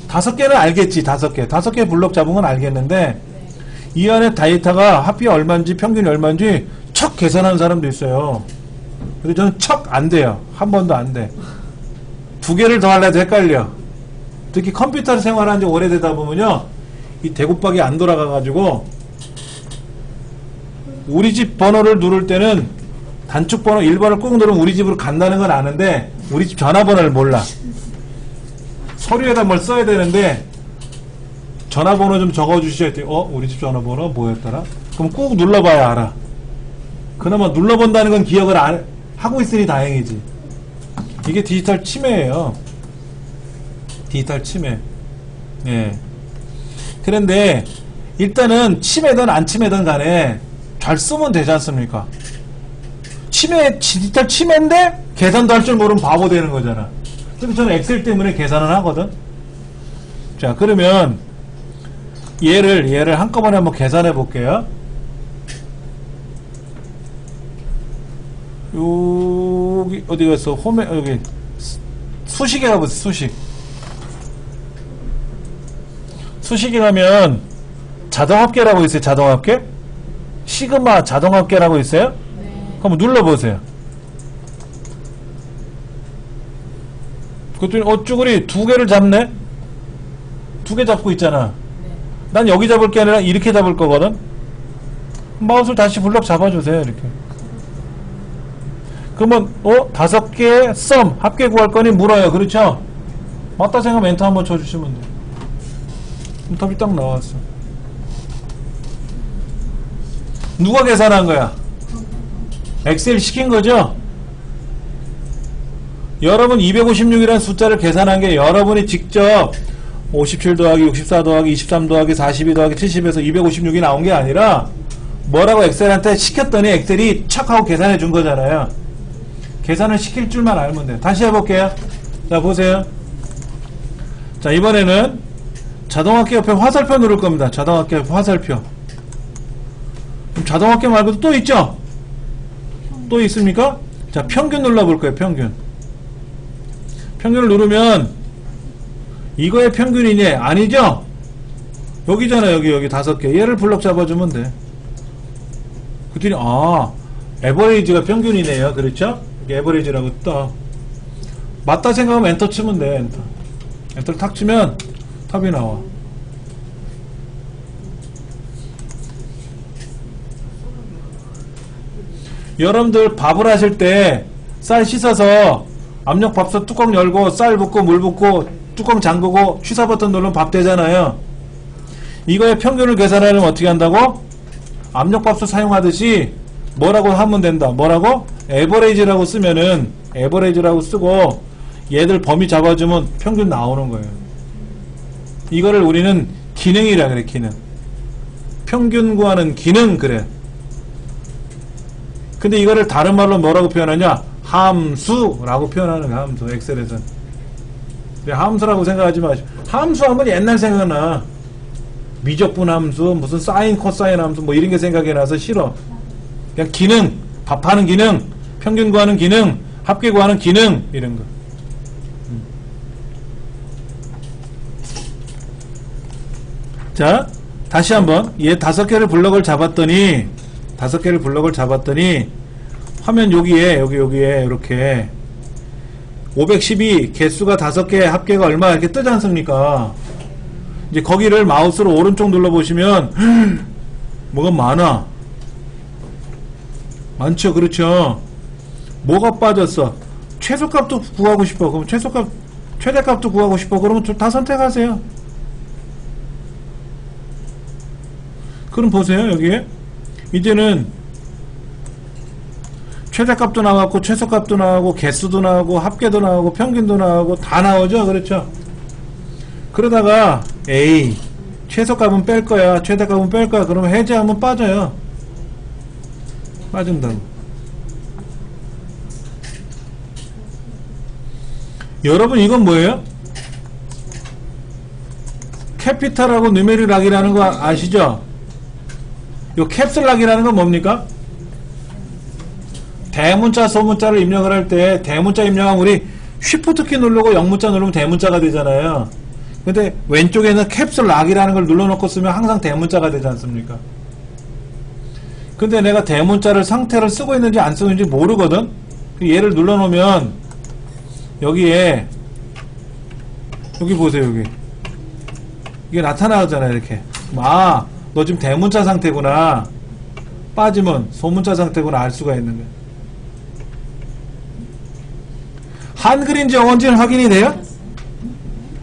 5개는 알겠지. 5개 블록 잡은 건 알겠는데 이 안에 데이터가 합계 얼마인지 평균이 얼마인지 척 계산하는 사람도 있어요. 근데 저는 척 안 돼요. 한 번도 안 돼. 2개를 더 하려도 헷갈려. 특히 컴퓨터 생활한 지 오래되다 보면요, 이 대곱박이 안 돌아가가지고 우리 집 번호를 누를 때는 단축 번호 1번을 꾹 누르면 우리 집으로 간다는 건 아는데 우리 집 전화번호를 몰라. 서류에다 뭘 써야 되는데 전화번호 좀 적어주셔야 돼요. 우리 집 전화번호 뭐였더라? 그럼 꾹 눌러봐야 알아. 그나마 눌러본다는 건 기억을 하고 있으니 다행이지. 이게 디지털 침해예요. 디지털 침해. 예. 그런데 일단은 침해든 안 침해든 간에 잘 쓰면 되지 않습니까? 디지털 침해인데 계산도 할 줄 모르면 바보 되는 거잖아. 그래서 저는 엑셀 때문에 계산을 하거든. 자, 그러면 얘를 한꺼번에 한번 계산해 볼게요. 여기 어디 갔어? 여기 수식에 가보세요. 수식에 가면 자동합계라고 있어요. 자동합계? 시그마 자동합계라고 있어요? 네. 한번 눌러보세요. 그랬더니 쭈그리 2개를 잡네? 2개 잡고 있잖아. 네. 난 여기 잡을 게 아니라 이렇게 잡을 거거든. 마우스를 다시 블럭 잡아주세요. 이렇게. 그러면 5개 썸 합계 구할 거니 물어요. 그렇죠? 맞다 생각하면 엔터 한번 쳐주시면 돼요. 답이 딱 나왔어. 누가 계산한 거야? 엑셀 시킨 거죠? 여러분 256이라는 숫자를 계산한 게 여러분이 직접 57 더하기 64 더하기 23 더하기 42 더하기 70에서 256이 나온 게 아니라 뭐라고 엑셀한테 시켰더니 엑셀이 척 하고 계산해 준 거잖아요. 계산을 시킬 줄만 알면 돼요. 다시 해볼게요. 자, 보세요. 자, 이번에는 자동합계 옆에 화살표 누를 겁니다. 자동합계 옆에 화살표. 그럼 자동합계 말고도 또 있죠? 또 있습니까? 자, 평균 눌러볼 거예요. 평균을 누르면 이거의 평균이니 아니죠? 여기잖아. 여기 5개. 얘를 블럭 잡아주면 돼. 그랬더니 에버리지가 평균이네요. 그렇죠? 에버리지라고 떠. 맞다 생각하면 엔터 치면 돼. 엔터를 탁 치면 탑이 나와. 여러분들 밥을 하실 때 쌀 씻어서 압력밥솥 뚜껑 열고 쌀 붓고 물 붓고 뚜껑 잠그고 취사 버튼 누르면 밥 되잖아요. 이거의 평균을 계산하려면 어떻게 한다고? 압력밥솥 사용하듯이 뭐라고 하면 된다. 뭐라고? 에버레이지라고 쓰면은 에버레이지라고 쓰고 얘들 범위 잡아주면 평균 나오는 거예요. 이거를 우리는 기능이라 그래. 기능. 평균 구하는 기능 그래. 근데 이거를 다른 말로 뭐라고 표현하냐? 함수라고 표현하는 거야. 함수. 엑셀에서는. 함수라고 생각하지 마시고. 함수 하면 옛날 생각나. 미적분 함수, 무슨 사인, 코사인 함수 뭐 이런 게 생각이 나서 싫어. 그냥 기능, 답하는 기능, 평균 구하는 기능, 합계 구하는 기능 이런 거. 자, 다시 한번 얘 5개를 블럭을 잡았더니 화면 여기에 이렇게 512 개수가 5개 합계가 얼마 이렇게 뜨지 않습니까? 이제 거기를 마우스로 오른쪽 눌러보시면 뭐가 많죠. 그렇죠. 뭐가 빠졌어? 최소값도 구하고 싶어. 그럼 최대값도 구하고 싶어. 그러면 다 선택하세요. 그럼 보세요. 여기에 이제는 최대값도 나왔고 최소값도 나오고 개수도 나오고 합계도 나오고 평균도 나오고 다 나오죠. 그렇죠. 그러다가 에이 최소값은 뺄 거야, 최대값은 뺄 거야. 그러면 해제하면 빠져요. 빠진다고. 여러분 이건 뭐예요? 캐피탈하고 누메릭락이라는 거 아시죠? 요 캡슐락이라는 건 뭡니까? 대문자 소문자를 입력을 할 때 대문자 입력하면 우리 쉬프트키 누르고 영문자 누르면 대문자가 되잖아요. 근데 왼쪽에는 캡슐락이라는 걸 눌러놓고 쓰면 항상 대문자가 되지 않습니까? 근데 내가 대문자를 상태를 쓰고 있는지 안 쓰고 있는지 모르거든? 얘를 눌러놓으면 여기에 여기 보세요. 여기 이게 나타나잖아요. 이렇게 아 너 지금 대문자 상태구나, 빠지면 소문자 상태구나 알 수가 있는 거예요. 한글인지 영어인지는 확인이 돼요?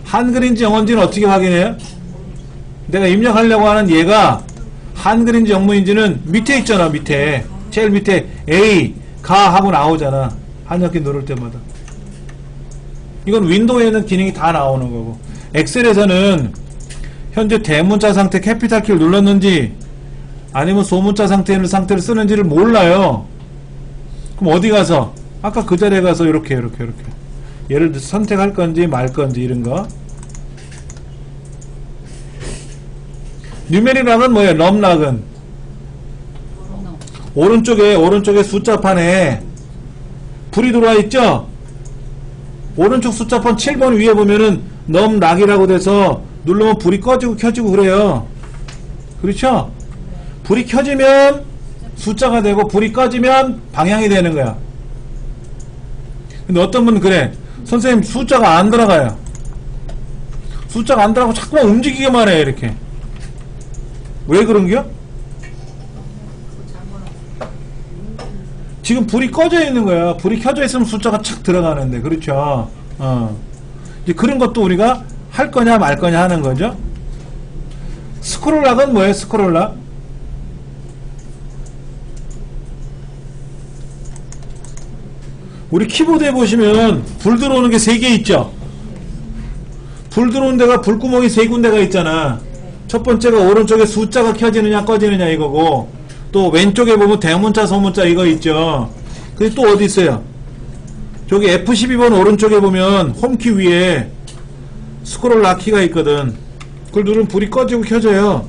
한글인지 영어인지는 어떻게 확인해요? 내가 입력하려고 하는 얘가 한글인지 영문인지는 밑에 있잖아. 밑에 제일 밑에 A 가 하고 나오잖아. 한역기 누를 때마다. 이건 윈도우에는 기능이 다 나오는 거고, 엑셀에서는 현재 대문자 상태 캐피탈 키를 눌렀는지 아니면 소문자 상태를 쓰는지를 몰라요. 그럼 어디 가서 아까 그 자리에 가서 이렇게 얘를 선택할 건지 말 건지 이런 거. 뉴메릭락은 뭐예요? 럼락은 오른쪽에 숫자판에 불이 들어와 있죠? 오른쪽 숫자판 7번 위에 보면은 넘락이라고 돼서 누르면 불이 꺼지고 켜지고 그래요. 그렇죠? 불이 켜지면 숫자가 되고 불이 꺼지면 방향이 되는 거야. 근데 어떤 분은 그래. 선생님 숫자가 안 들어가요. 숫자가 안 들어가고 자꾸만 움직이기만 해. 이렇게. 왜 그런겨? 지금 불이 꺼져 있는 거야. 불이 켜져 있으면 숫자가 착 들어가는데. 그렇죠? 이제 그런 것도 우리가 할 거냐 말 거냐 하는 거죠. 스크롤락은 뭐예요? 스크롤락? 우리 키보드에 보시면 불 들어오는 게 3개 있죠? 불 들어오는 데가 불구멍이 3군데가 있잖아. 첫 번째가 오른쪽에 숫자가 켜지느냐 꺼지느냐 이거고, 또 왼쪽에 보면 대문자 소문자 이거 있죠. 근데 또 어디 있어요? 저기 F12번 오른쪽에 보면 홈키 위에 스크롤 락 키가 있거든. 그걸 누르면 불이 꺼지고 켜져요.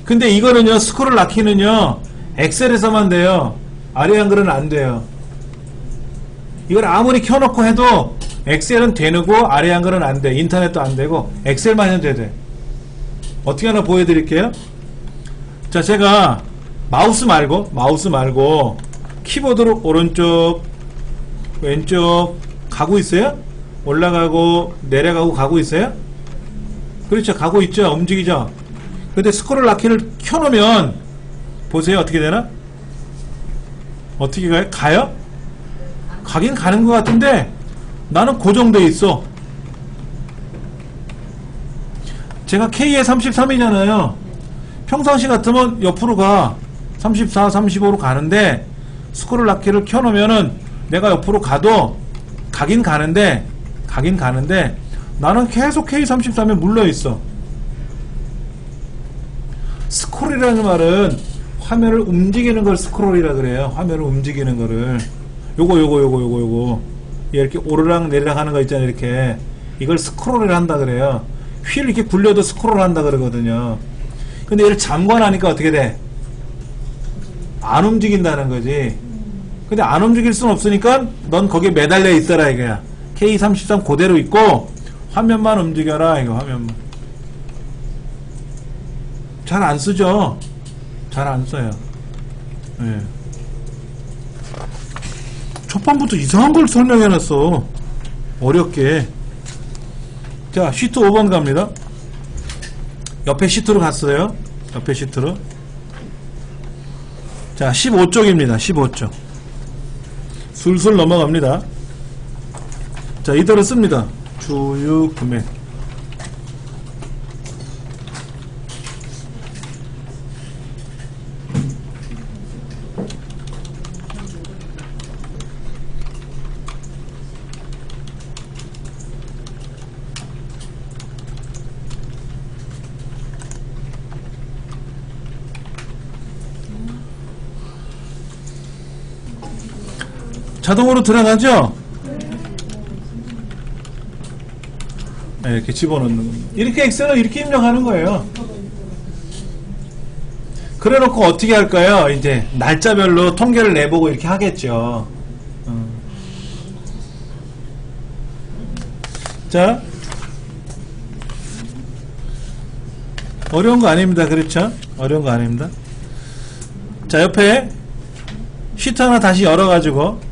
근데 이거는요, 스크롤 락 키는요 엑셀에서만 돼요. 아래 한글은 안 돼요. 이걸 아무리 켜놓고 해도 엑셀은 되고 아래 한글은 안 돼. 인터넷도 안 되고 엑셀만 해도 돼. 어떻게 하나 보여드릴게요. 자, 제가 마우스 말고 키보드로 오른쪽 왼쪽 가고 있어요? 올라가고 내려가고 가고 있어요? 그렇죠. 가고 있죠. 움직이죠. 근데 스크롤 락키를 켜놓으면 보세요. 어떻게 되나? 어떻게 가요? 가요? 가긴 가는 것 같은데 나는 고정돼 있어. 제가 K에 33이잖아요. 평상시 같으면 옆으로 가. 34, 35로 가는데 스크롤 락키를 켜놓으면은 내가 옆으로 가도 가긴 가는데 나는 계속 K33에 물려있어. 스크롤이라는 말은 화면을 움직이는 걸 스크롤이라 그래요. 화면을 움직이는 거를. 요거. 이렇게 오르락 내리락 하는 거 있잖아요. 이렇게. 이걸 스크롤을 한다 그래요. 휠 이렇게 굴려도 스크롤 한다 그러거든요. 근데 얘를 잠궈놔니까 어떻게 돼? 안 움직인다는 거지. 근데 안 움직일 순 없으니까 넌 거기에 매달려 있어라 이거야. K33 그대로 있고 화면만 움직여라 이거. 화면만. 잘 안 쓰죠? 잘 안 써요. 예. 첫판부터 이상한 걸 설명해놨어. 어렵게. 자, 시트 5번 갑니다. 옆에 시트로 갔어요. 옆에 시트로. 자, 15쪽입니다. 15쪽. 술술 넘어갑니다. 자, 이대로 씁니다. 주유 금액. 자동으로 들어가죠? 네, 이렇게 집어넣는 겁니다. 이렇게 엑셀을 이렇게 입력하는 거예요. 그래 놓고 어떻게 할까요? 이제 날짜별로 통계를 내보고 이렇게 하겠죠. 자, 어려운 거 아닙니다. 그렇죠? 어려운 거 아닙니다. 자, 옆에 시트 하나 다시 열어가지고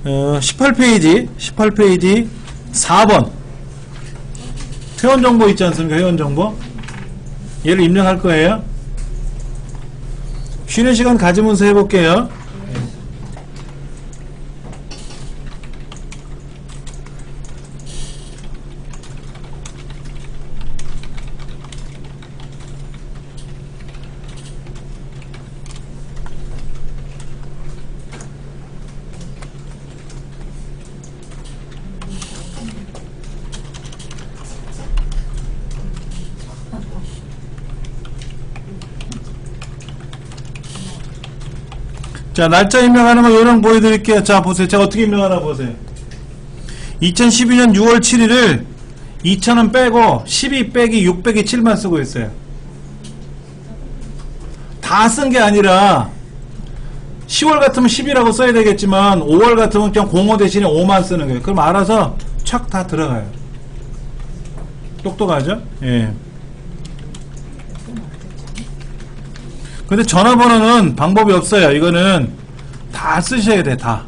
18페이지 4번 회원정보 있지 않습니까? 회원정보 얘를 입력할 거예요. 쉬는 시간 가지면서 해볼게요. 자, 날짜 입력하는 거 요령 보여드릴게요. 자, 보세요. 제가 어떻게 입력하나 보세요. 2012년 6월 7일을 2000원 빼고 12 빼기 6 빼기 7만 쓰고 있어요. 다 쓴 게 아니라 10월 같으면 10이라고 써야 되겠지만 5월 같으면 그냥 05 대신에 5만 쓰는 거예요. 그럼 알아서 착 다 들어가요. 똑똑하죠? 예. 근데 전화번호는 방법이 없어요. 이거는 다 쓰셔야 돼. 다.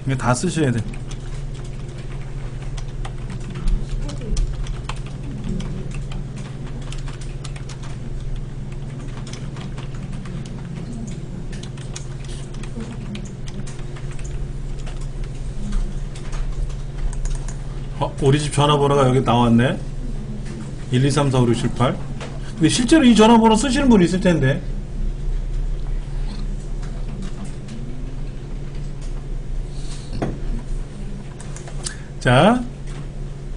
이거 다 쓰셔야 돼. 우리 집 전화번호가 여기 나왔네. 1, 2, 3, 4, 5, 6, 7, 8. 근데 실제로 이 전화번호 쓰시는 분이 있을 텐데. 자,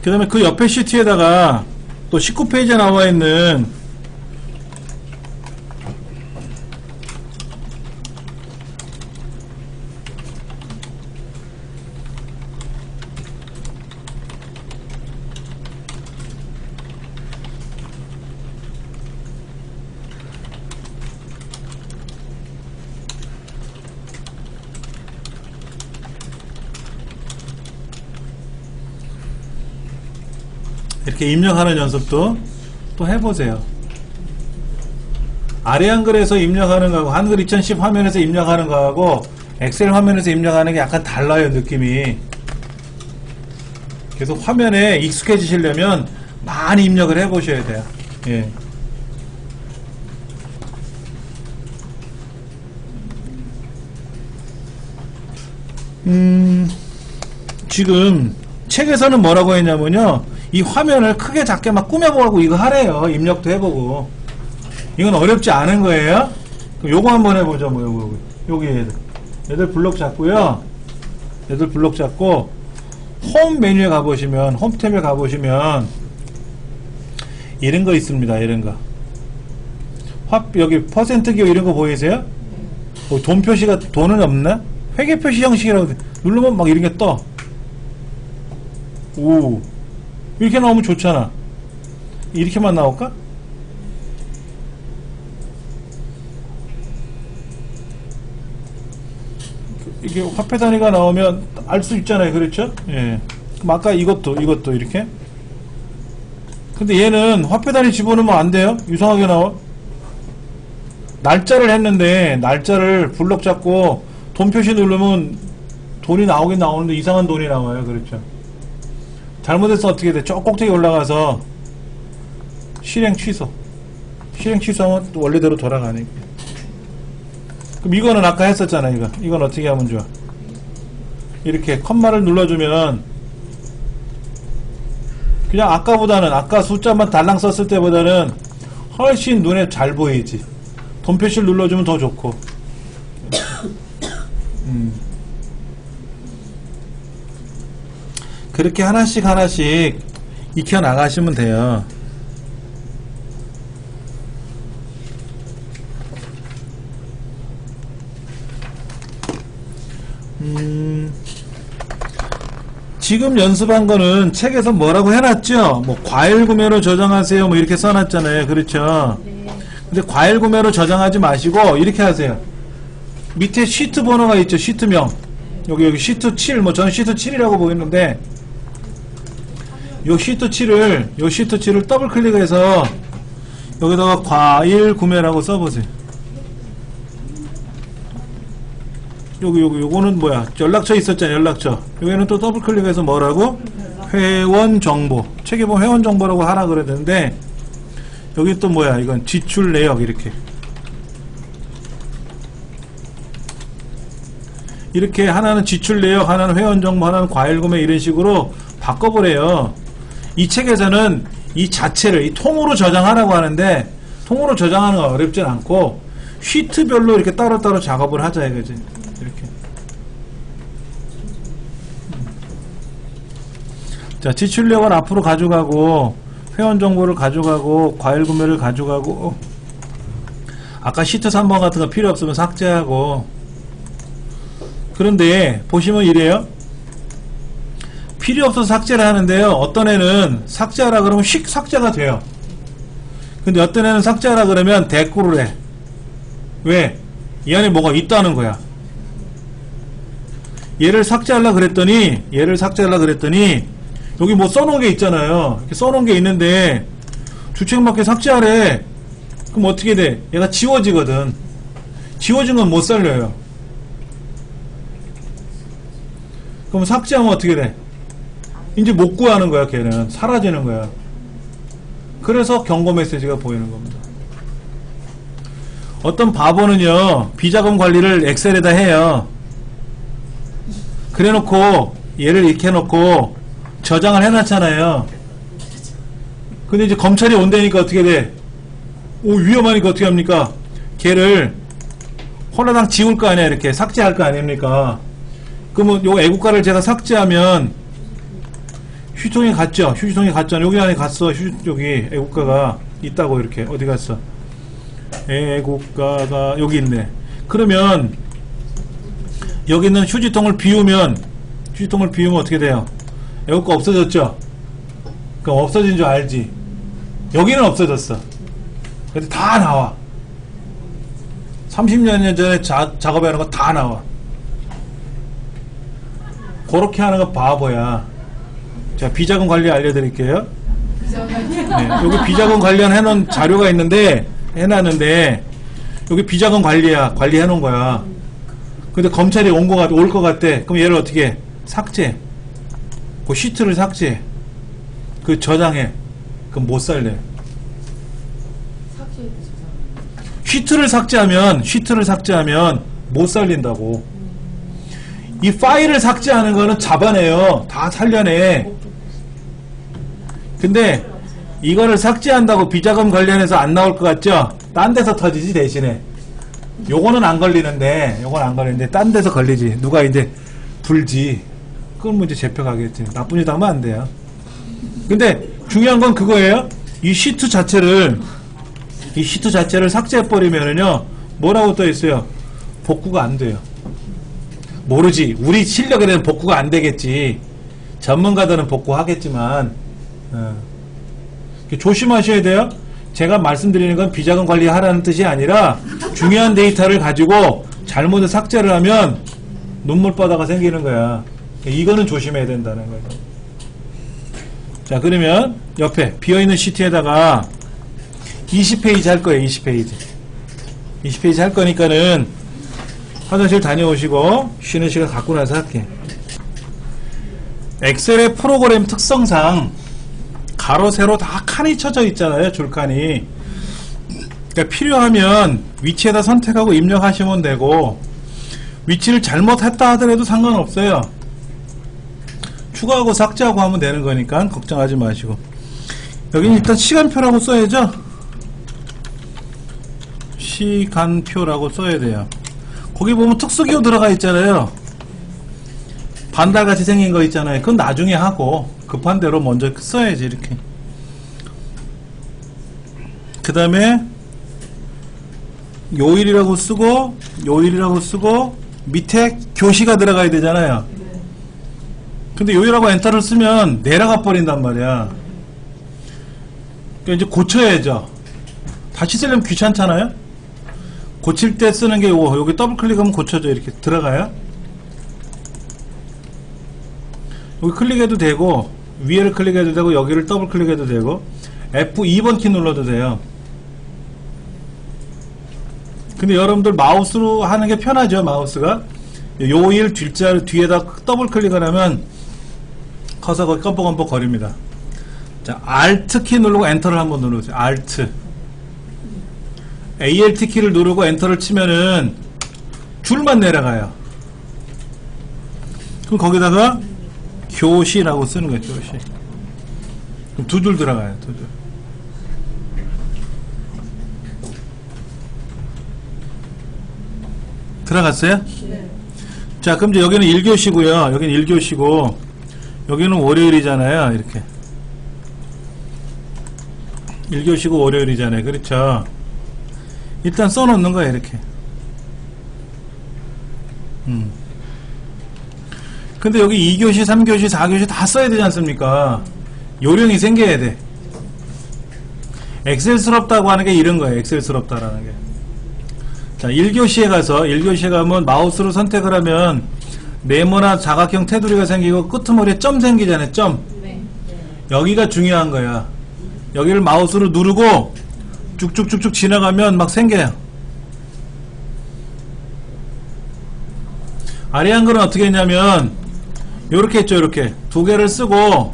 그 다음에 그 옆에 시트에다가 또 19페이지에 나와 있는 이렇게 입력하는 연습도 또 해보세요. 아래 한글에서 입력하는 거하고 한글 2010 화면에서 입력하는 거하고 엑셀 화면에서 입력하는 게 약간 달라요. 느낌이. 그래서 화면에 익숙해지시려면 많이 입력을 해보셔야 돼요. 예. 지금 책에서는 뭐라고 했냐면요, 이 화면을 크게 작게 막 꾸며보고 이거 하래요. 입력도 해보고. 이건 어렵지 않은 거예요. 그럼 요거 한번 해보죠. 뭐 요거 여기 얘들 블록 잡고요. 얘들 블록 잡고 홈 메뉴에 가보시면, 홈 탭에 가보시면 이런 거 있습니다. 이런 거. 여기 퍼센트 기호 이런 거 보이세요? 돈 표시가, 돈은 없나? 회계 표시 형식이라고 누르면 막 이런 게 떠. 오, 이렇게 나오면 좋잖아. 이렇게만 나올까? 이게 화폐 단위가 나오면 알 수 있잖아요. 그렇죠? 예. 그럼 아까 이것도 이렇게. 근데 얘는 화폐 단위 집어넣으면 안 돼요. 이상하게 나와. 날짜를 했는데 날짜를 블럭 잡고 돈 표시 누르면 돈이 나오긴 나오는데 이상한 돈이 나와요. 그렇죠? 잘못해서 어떻게 돼? 저 꼭대기 올라가서 실행 취소하면 또 원래대로 돌아가네. 그럼 이거는 아까 했었잖아. 이건 어떻게 하면 좋아? 이렇게 컴마를 눌러주면 그냥 아까 숫자만 달랑 썼을 때보다는 훨씬 눈에 잘 보이지. 돈 표시를 눌러주면 더 좋고. 그렇게 하나씩 익혀 나가시면 돼요. 지금 연습한 거는 책에서 뭐라고 해놨죠? 뭐 과일 구매로 저장하세요. 뭐 이렇게 써놨잖아요. 그렇죠? 근데 과일 구매로 저장하지 마시고 이렇게 하세요. 밑에 시트 번호가 있죠. 시트명. 여기 시트 7. 뭐 저는 시트 7이라고 보이는데 요 시트 7을 더블 클릭해서 여기다가 과일 구매라고 써보세요. 요거는 뭐야? 연락처 있었잖아요. 연락처. 여기는 또 더블 클릭해서 뭐라고? 회원 정보. 책에 보면 회원 정보라고 하라 그래야 되는데 여기 또 뭐야? 이건 지출 내역 이렇게 하나는 지출 내역, 하나는 회원 정보, 하나는 과일 구매 이런 식으로 바꿔보래요. 이 책에서는 이 자체를 이 통으로 저장하라고 하는데 통으로 저장하는 건 어렵진 않고 시트별로 이렇게 따로따로 작업을 하자 이거지. 이렇게. 자, 지출 내역은 앞으로 가져가고 회원 정보를 가져가고 과일 구매를 가져가고 아까 시트 3번 같은 거 필요 없으면 삭제하고. 그런데 보시면 이래요. 필요 없어서 삭제를 하는데요. 어떤 애는 삭제하라 그러면 휙 삭제가 돼요. 근데 어떤 애는 삭제하라 그러면 대꾸를 해. 왜? 이 안에 뭐가 있다는 거야. 얘를 삭제하려 그랬더니 여기 뭐 써놓은 게 있잖아요. 이렇게 써놓은 게 있는데 주책맞게 삭제하래. 그럼 어떻게 돼? 얘가 지워지거든. 지워진 건 못 살려요. 그럼 삭제하면 어떻게 돼? 이제 못 구하는 거야. 걔는 사라지는 거야. 그래서 경고 메시지가 보이는 겁니다. 어떤 바보는요 비자금 관리를 엑셀에다 해요. 그래놓고 얘를 이렇게 해놓고 저장을 해놨잖아요. 근데 이제 검찰이 온다니까 어떻게 돼? 오, 위험하니까 어떻게 합니까? 걔를 홀라당 지울 거 아니야. 이렇게 삭제할 거 아닙니까? 그러면 요 애국가를 제가 삭제하면 휴지통에 갔죠? 휴지통에 갔잖아. 여기 안에 갔어. 여기 애국가가 있다고. 이렇게 어디 갔어? 애국가가 여기 있네. 그러면 여기 있는 휴지통을 비우면 어떻게 돼요? 애국가 없어졌죠? 그럼 없어진 줄 알지? 여기는 없어졌어. 근데 다 나와. 30년 전에 작업하는 거 다 나와. 그렇게 하는 거 바보야. 자, 비자금 관리 알려드릴게요. 네, 여기 비자금 관련 해놓은 자료가 해놨는데 여기 비자금 관리해놓은 거야. 근데 검찰이 올 것 같대. 그럼 얘를 어떻게 해? 삭제. 그 시트를 삭제. 그 저장해. 그럼 못 살래. 시트를 삭제하면 못 살린다고. 이 파일을 삭제하는 거는 잡아내요. 다 살려내. 근데 이거를 삭제한다고 비자금 관련해서 안 나올 것 같죠? 딴 데서 터지지 대신에. 요건 안 걸리는데 딴 데서 걸리지. 누가 이제 불지. 그건 뭐 이제 잡혀가겠지. 나쁜 짓 하면 안 돼요. 근데 중요한 건 그거예요. 이 시트 자체를 삭제해버리면은요, 뭐라고 떠있어요? 복구가 안 돼요. 모르지. 우리 실력에는 복구가 안 되겠지. 전문가들은 복구하겠지만, 조심하셔야 돼요. 제가 말씀드리는 건 비자금 관리하라는 뜻이 아니라, 중요한 데이터를 가지고 잘못 삭제를 하면 눈물바다가 생기는 거야. 이거는 조심해야 된다는 거죠. 자, 그러면 옆에 비어있는 시트에다가 20페이지 할 거예요. 20페이지. 20페이지 할 거니까는 화장실 다녀오시고 쉬는 시간 갖고 나서 할게. 엑셀의 프로그램 특성상 가로 세로 다 칸이 쳐져 있잖아요. 줄칸이. 그러니까 필요하면 위치에다 선택하고 입력하시면 되고, 위치를 잘못했다 하더라도 상관없어요. 추가하고 삭제하고 하면 되는 거니까 걱정하지 마시고. 여기는 일단 시간표라고 써야죠. 시간표라고 써야 돼요. 거기 보면 특수기호 들어가 있잖아요. 반달같이 생긴 거 있잖아요. 그건 나중에 하고 급한 대로 먼저 써야지. 이렇게. 그 다음에 요일이라고 쓰고 밑에 교시가 들어가야 되잖아요. 근데 요일하고 엔터를 쓰면 내려가 버린단 말이야. 그러니까 이제 고쳐야죠. 다시 쓰려면 귀찮잖아요. 고칠 때 쓰는 게 여기 더블 클릭하면 고쳐져. 이렇게 들어가요. 여기 클릭해도 되고, 위에를 클릭해도 되고, 여기를 더블 클릭해도 되고, F2번 키 눌러도 돼요. 근데 여러분들 마우스로 하는 게 편하죠. 마우스가 요일 뒤에다 더블 클릭을 하면 커서가 껌뻑껌뻑 거립니다. 자, Alt 키 누르고 엔터를 한번 누르세요. Alt. Alt 키를 누르고 엔터를 치면은 줄만 내려가요. 그럼 거기다가 교시라고 쓰는 거예요. 교시. 그럼 두 줄 들어가요. 두 줄. 들어갔어요? 네. 자, 그럼 이제 여기는 1교시고요. 여기는 1교시고, 여기는 월요일이잖아요. 이렇게. 1교시고 월요일이잖아요. 그렇죠? 일단 써놓는 거예요. 이렇게. 근데 여기 2교시, 3교시, 4교시 다 써야 되지 않습니까? 요령이 생겨야 돼. 엑셀스럽다고 하는 게 이런 거예요. 엑셀스럽다라는 게. 자, 1교시에 가면 마우스로 선택을 하면 네모나 자각형 테두리가 생기고 끄트머리에 점 생기잖아요. 점. 네. 여기가 중요한 거야. 여기를 마우스로 누르고 쭉쭉쭉쭉 지나가면 막 생겨요. 아래 한글은 어떻게 했냐면 요렇게 했죠. 이렇게 두 개를 쓰고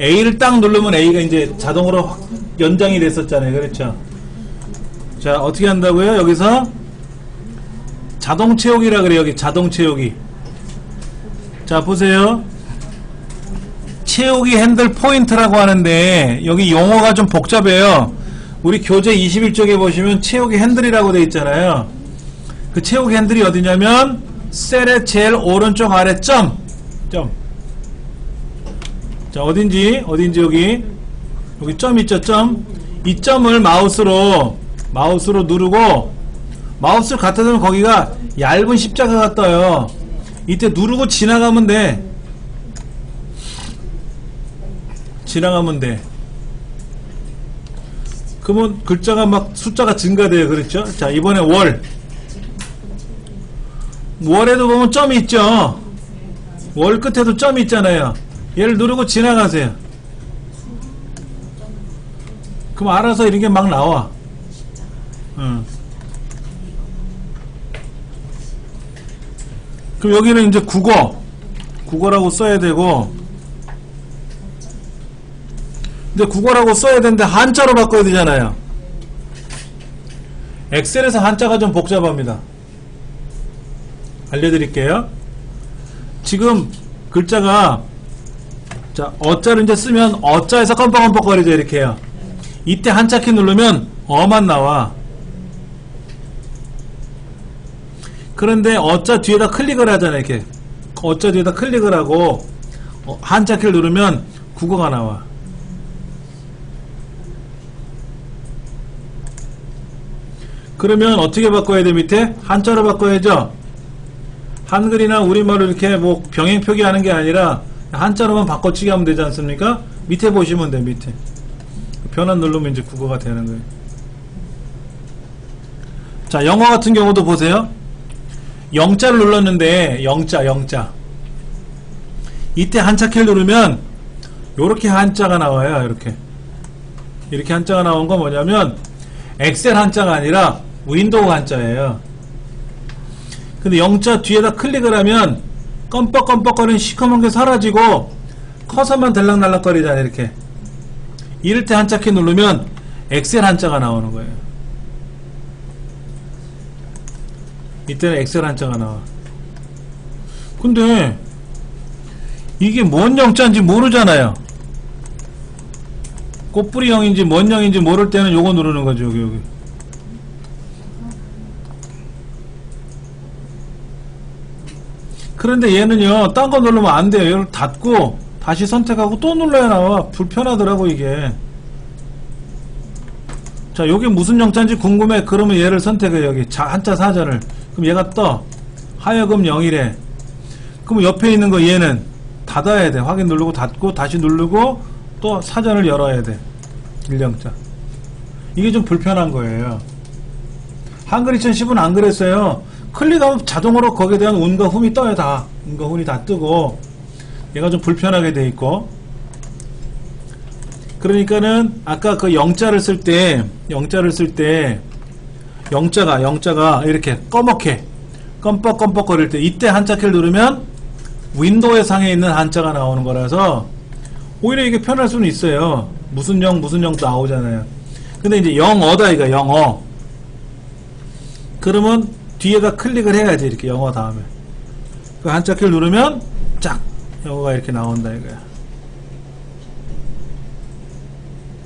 A를 딱 누르면 A가 이제 자동으로 연장이 됐었잖아요. 그렇죠? 자, 어떻게 한다고요? 여기서 자동 채우기라 그래요. 여기 자동 채우기. 자, 보세요. 채우기 핸들 포인트라고 하는데 여기 용어가 좀 복잡해요. 우리 교재 21쪽에 보시면 채우기 핸들이라고 되어 있잖아요. 그 채우기 핸들이 어디냐면 셀의 제일 오른쪽 아래 점. 자, 어딘지 여기 점 있죠. 점. 이 점을 마우스로 누르고 마우스를 갖다 대면 거기가 얇은 십자가가 떠요. 이때 누르고 지나가면 돼. 그러면 글자가 막 숫자가 증가돼요. 그렇죠? 자, 이번에 월에도 보면 점이 있죠. 월 끝에도 점이 있잖아요. 얘를 누르고 지나가세요. 그럼 알아서 이런 게 막 나와. 그럼 여기는 이제 국어라고 써야 되고, 근데 국어라고 써야 되는데 한자로 바꿔야 되잖아요. 엑셀에서 한자가 좀 복잡합니다. 알려드릴게요. 지금 글자가 자, 어자를 이제 쓰면 어자에서 껌뻑껌뻑거리죠. 이렇게요. 이때 한자 키 누르면 어만 나와. 그런데 어자 뒤에다 클릭을 하잖아요. 이렇게 어자 뒤에다 클릭을 하고 한자 키를 누르면 국어가 나와. 그러면 어떻게 바꿔야 돼? 밑에 한자로 바꿔야죠. 한글이나 우리말로 이렇게 뭐 병행 표기하는 게 아니라 한자로만 바꿔치기 하면 되지 않습니까? 밑에 보시면 돼. 밑에 변환 누르면 이제 국어가 되는 거예요. 자, 영어 같은 경우도 보세요. 영자를 눌렀는데 영자 이때 한자 키를 누르면 요렇게 한자가 나와요. 이렇게 한자가 나온 건 뭐냐면 엑셀 한자가 아니라 윈도우 한자예요. 근데 영자 뒤에다 클릭을 하면 껌뻑껌뻑거리는 시커먼 게 사라지고 커서만 들락날락거리잖아요. 이럴 때 한자 키 누르면 엑셀 한자가 나오는 거예요. 이때는 엑셀 한자가 나와. 근데 이게 뭔 영자인지 모르잖아요. 꽃뿌리 영인지 뭔 영인지 모를 때는 요거 누르는 거죠. 여기. 그런데 얘는요, 딴 거 누르면 안 돼요. 얘를 닫고 다시 선택하고 또 눌러야 나와. 불편하더라고 이게. 자, 요게 무슨 영자인지 궁금해. 그러면 얘를 선택해. 여기 한자 사전을. 그럼 얘가 떠. 하여금 0이래. 그럼 옆에 있는 거 얘는 닫아야 돼. 확인 누르고 닫고 다시 누르고 또 사전을 열어야 돼. 일영자. 이게 좀 불편한 거예요. 한글 2010은 안 그랬어요. 클릭하면 자동으로 거기에 대한 운과 흠이 떠요. 다 운과 흠이 다 뜨고 얘가 좀 불편하게 돼 있고. 그러니까는 아까 그 영자를 쓸 때 영자가 이렇게 꺼멓게 껌뻑껌뻑거릴 때 이때 한자 키를 누르면 윈도우의 상에 있는 한자가 나오는 거라서 오히려 이게 편할 수는 있어요. 무슨 영 나오잖아요. 근데 이제 영어다 이거 영어. 그러면 뒤에가 클릭을 해야지. 이렇게 영어 다음에 그 한자 키를 누르면 쫙 영어가 이렇게 나온다 이거야.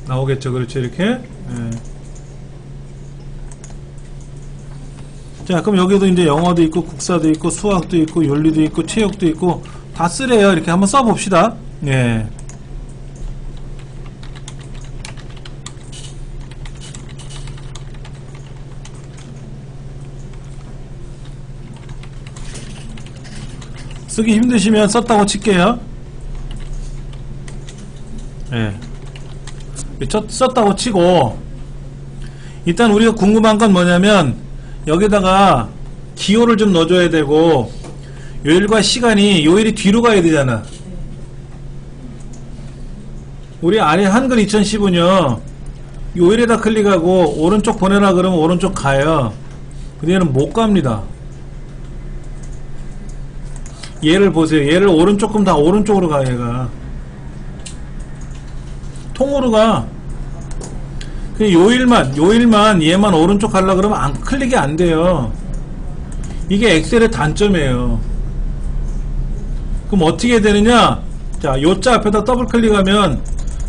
나오겠죠. 그렇죠. 이렇게. 예. 자, 그럼 여기도 이제 영어도 있고 국사도 있고 수학도 있고 윤리도 있고 체육도 있고 다 쓰래요. 이렇게 한번 써봅시다. 예. 쓰기 힘드시면 썼다고 칠게요. 예. 썼다고 치고 일단 우리가 궁금한 건 뭐냐면 여기다가 기호를 좀 넣어줘야 되고 요일과 시간이 요일이 뒤로 가야 되잖아. 우리 아래 한글 2010은요 요일에다 클릭하고 오른쪽 보내라 그러면 오른쪽 가요. 근데 얘는 못 갑니다. 얘를 보세요. 얘를 오른쪽 그럼 다 오른쪽으로 가. 얘가 통으로 가. 요일만 얘만 오른쪽 가려고 그러면 안 클릭이 안 돼요. 이게 엑셀의 단점이에요. 그럼 어떻게 해야 되느냐? 자, 요자 앞에다 더블 클릭하면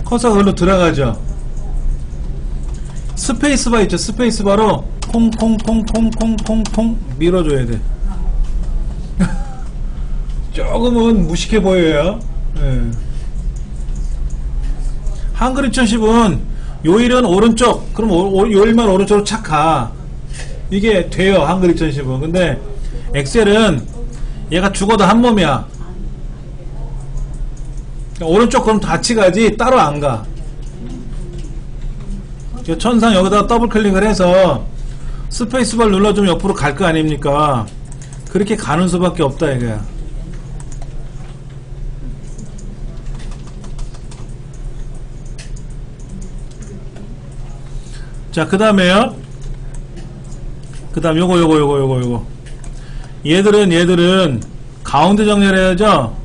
커서가 그걸로 들어가죠. 스페이스바 있죠. 스페이스바로 콩콩콩콩콩콩콩 밀어줘야 돼. 조금은 무식해 보여요. 네. 한글 2010은 요일은 오른쪽, 그럼 요일만 오른쪽으로 착 가. 이게 돼요. 한글 2010은. 근데 엑셀은 얘가 죽어도 한 몸이야. 오른쪽 그럼 같이 가지 따로 안 가. 천상 여기다가 더블 클릭을 해서 스페이스바를 눌러주면 옆으로 갈 거 아닙니까? 그렇게 가는 수밖에 없다 이거야. 자, 그 다음에요. 그 다음 요거. 얘들은 가운데 정렬해야죠.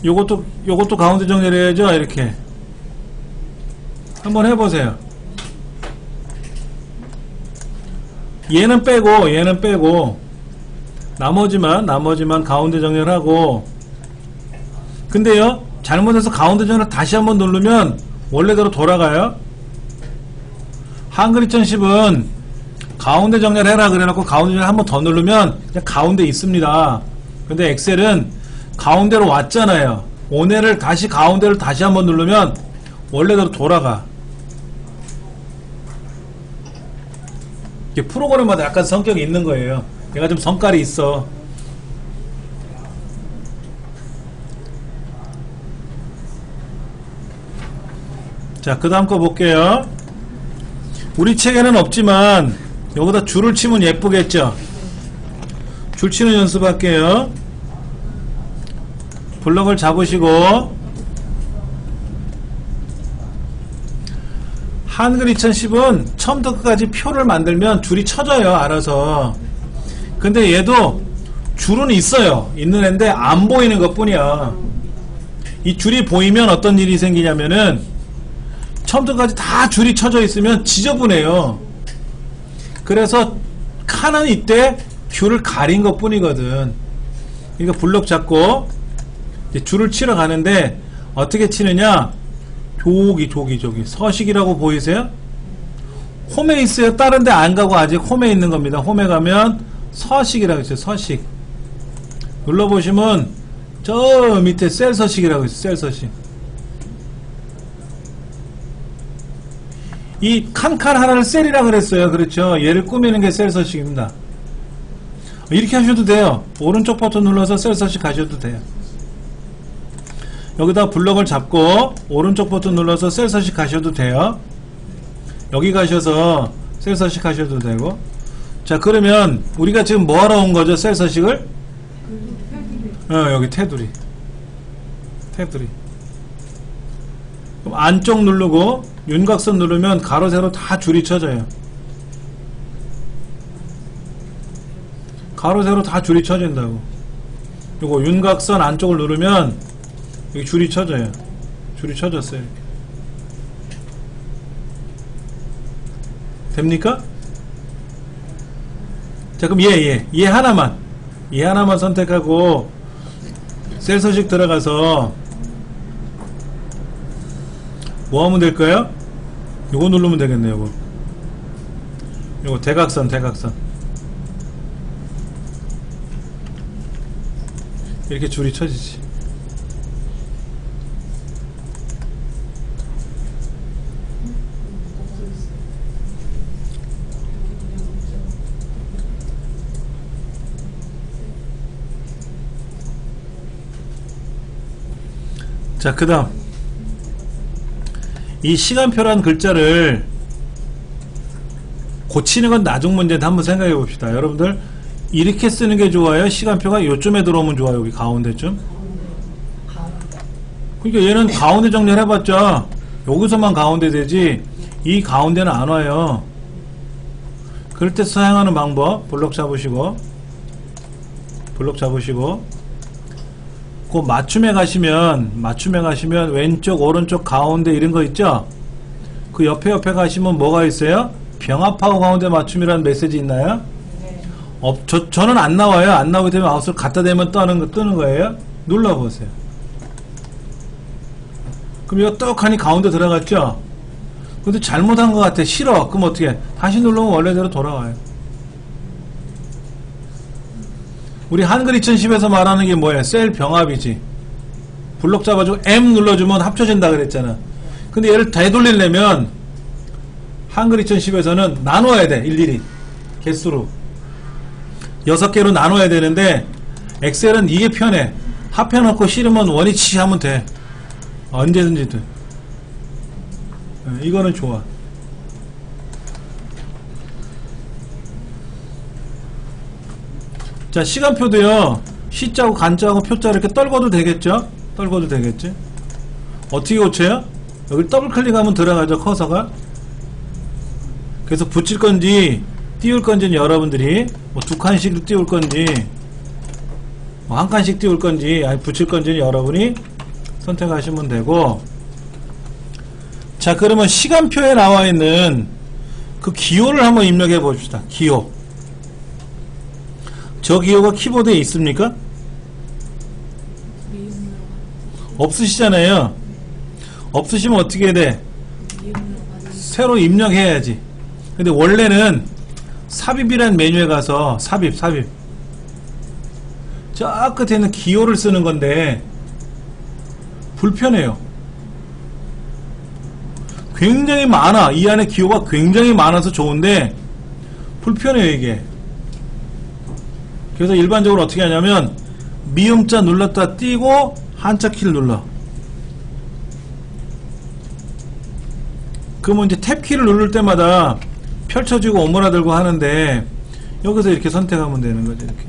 요것도 가운데 정렬해야죠. 이렇게. 한번 해보세요. 얘는 빼고, 나머지만 가운데 정렬하고. 근데요, 잘못해서 가운데 정렬 다시 한번 누르면 원래대로 돌아가요. 한글 2010은 가운데 정렬해라 그래놓고 가운데 정렬 한번 더 누르면 그냥 가운데 있습니다. 근데 엑셀은 가운데로 왔잖아요. 오늘을 다시 가운데를 다시 한번 누르면 원래대로 돌아가. 이게 프로그램마다 약간 성격이 있는 거예요. 얘가 좀 성깔이 있어. 자, 그 다음 거 볼게요. 우리 책에는 없지만 여기다 줄을 치면 예쁘겠죠. 줄 치는 연습할게요. 블럭을 잡으시고 한글 2010은 처음부터 끝까지 표를 만들면 줄이 쳐져요, 알아서. 근데 얘도 줄은 있어요. 있는 애인데 안 보이는 것 뿐이야. 이 줄이 보이면 어떤 일이 생기냐면은 처음부터 끝까지 다 줄이 쳐져 있으면 지저분해요. 그래서 칸은 이때 줄을 가린 것 뿐이거든. 그러니까 블럭 잡고 이제 줄을 치러 가는데 어떻게 치느냐? 저기 서식이라고 보이세요? 홈에 있어요. 다른 데 안 가고 아직 홈에 있는 겁니다. 홈에 가면 서식이라고 있어요. 서식 눌러보시면 저 밑에 셀 서식이라고 있어요. 셀 서식. 이 칸칸 하나를 셀이라 그랬어요. 그렇죠. 얘를 꾸미는 게 셀 서식입니다. 이렇게 하셔도 돼요. 오른쪽 버튼 눌러서 셀 서식 가셔도 돼요. 여기다 블럭을 잡고 오른쪽 버튼 눌러서 셀 서식 가셔도 돼요. 여기 가셔서 셀 서식 하셔도 되고. 자, 그러면 우리가 지금 뭐 하러 온 거죠? 셀 서식을? 여기 테두리. 그럼 안쪽 누르고 윤곽선 누르면 가로 세로 다 줄이 쳐져요. 가로 세로 다 줄이 쳐진다고. 요거 윤곽선 안쪽을 누르면 여기 줄이 쳐져요. 줄이 쳐졌어요. 이렇게. 됩니까? 자, 그럼 얘 하나만 선택하고 셀 서식 들어가서 뭐 하면 될까요? 요거 누르면 되겠네요. 요거 대각선 이렇게 줄이 쳐지지. 자, 그 다음 이 시간표란 글자를 고치는 건 나중 문제인데 한번 생각해 봅시다. 여러분들 이렇게 쓰는 게 좋아요? 시간표가 요쯤에 들어오면 좋아요? 여기 가운데쯤? 그러니까 얘는 가운데 정리를 해봤자 여기서만 가운데 되지 이 가운데는 안 와요. 그럴 때 사용하는 방법 블럭 잡으시고 그 맞춤에 가시면 왼쪽 오른쪽 가운데 이런 거 있죠. 그 옆에 가시면 뭐가 있어요? 병합하고 가운데 맞춤이라는 메시지 있나요? 저는 안 나와요. 안 나오게 되면 마우스를 갖다 대면 뜨는 거예요. 눌러보세요. 그럼 이거 떡하니 가운데 들어갔죠? 근데 잘못한 것 같아. 싫어. 그럼 어떻게 해? 다시 누르면 원래대로 돌아와요. 우리 한글 2010에서 말하는 게 뭐예요? 셀 병합이지. 블럭 잡아주고 M 눌러주면 합쳐진다 그랬잖아. 근데 얘를 되돌리려면 한글 2010에서는 나눠야 돼. 일일이. 개수로. 6개로 나눠야 되는데 엑셀은 이게 편해. 합해놓고 싫으면 원위치 하면 돼. 언제든지 돼. 이거는 좋아. 자, 시간표도요. 시자고 간자하고 표자 이렇게 떨궈도 되겠죠? 떨궈도 되겠지? 어떻게 고쳐요? 여기 더블 클릭하면 들어가죠, 커서가. 그래서 붙일 건지 띄울 건지는 여러분들이 뭐 2칸씩 띄울 건지 뭐 1칸씩 띄울 건지 아니 붙일 건지는 여러분이 선택하시면 되고. 자, 그러면 시간표에 나와 있는 그 기호를 한번 입력해 봅시다. 기호. 저 기호가 키보드에 있습니까? 없으시잖아요. 없으시면 어떻게 해야 돼? 새로 입력해야지. 근데 원래는 삽입이라는 메뉴에 가서 삽입 저 끝에 있는 기호를 쓰는 건데 불편해요. 굉장히 많아. 이 안에 기호가 굉장히 많아서 좋은데 불편해요 이게. 그래서 일반적으로 어떻게 하냐면 미음자 눌렀다 띄고 한자 키를 눌러. 그러면 이제 탭 키를 누를 때마다 펼쳐지고 오므라들고 하는데 여기서 이렇게 선택하면 되는 거죠. 이렇게.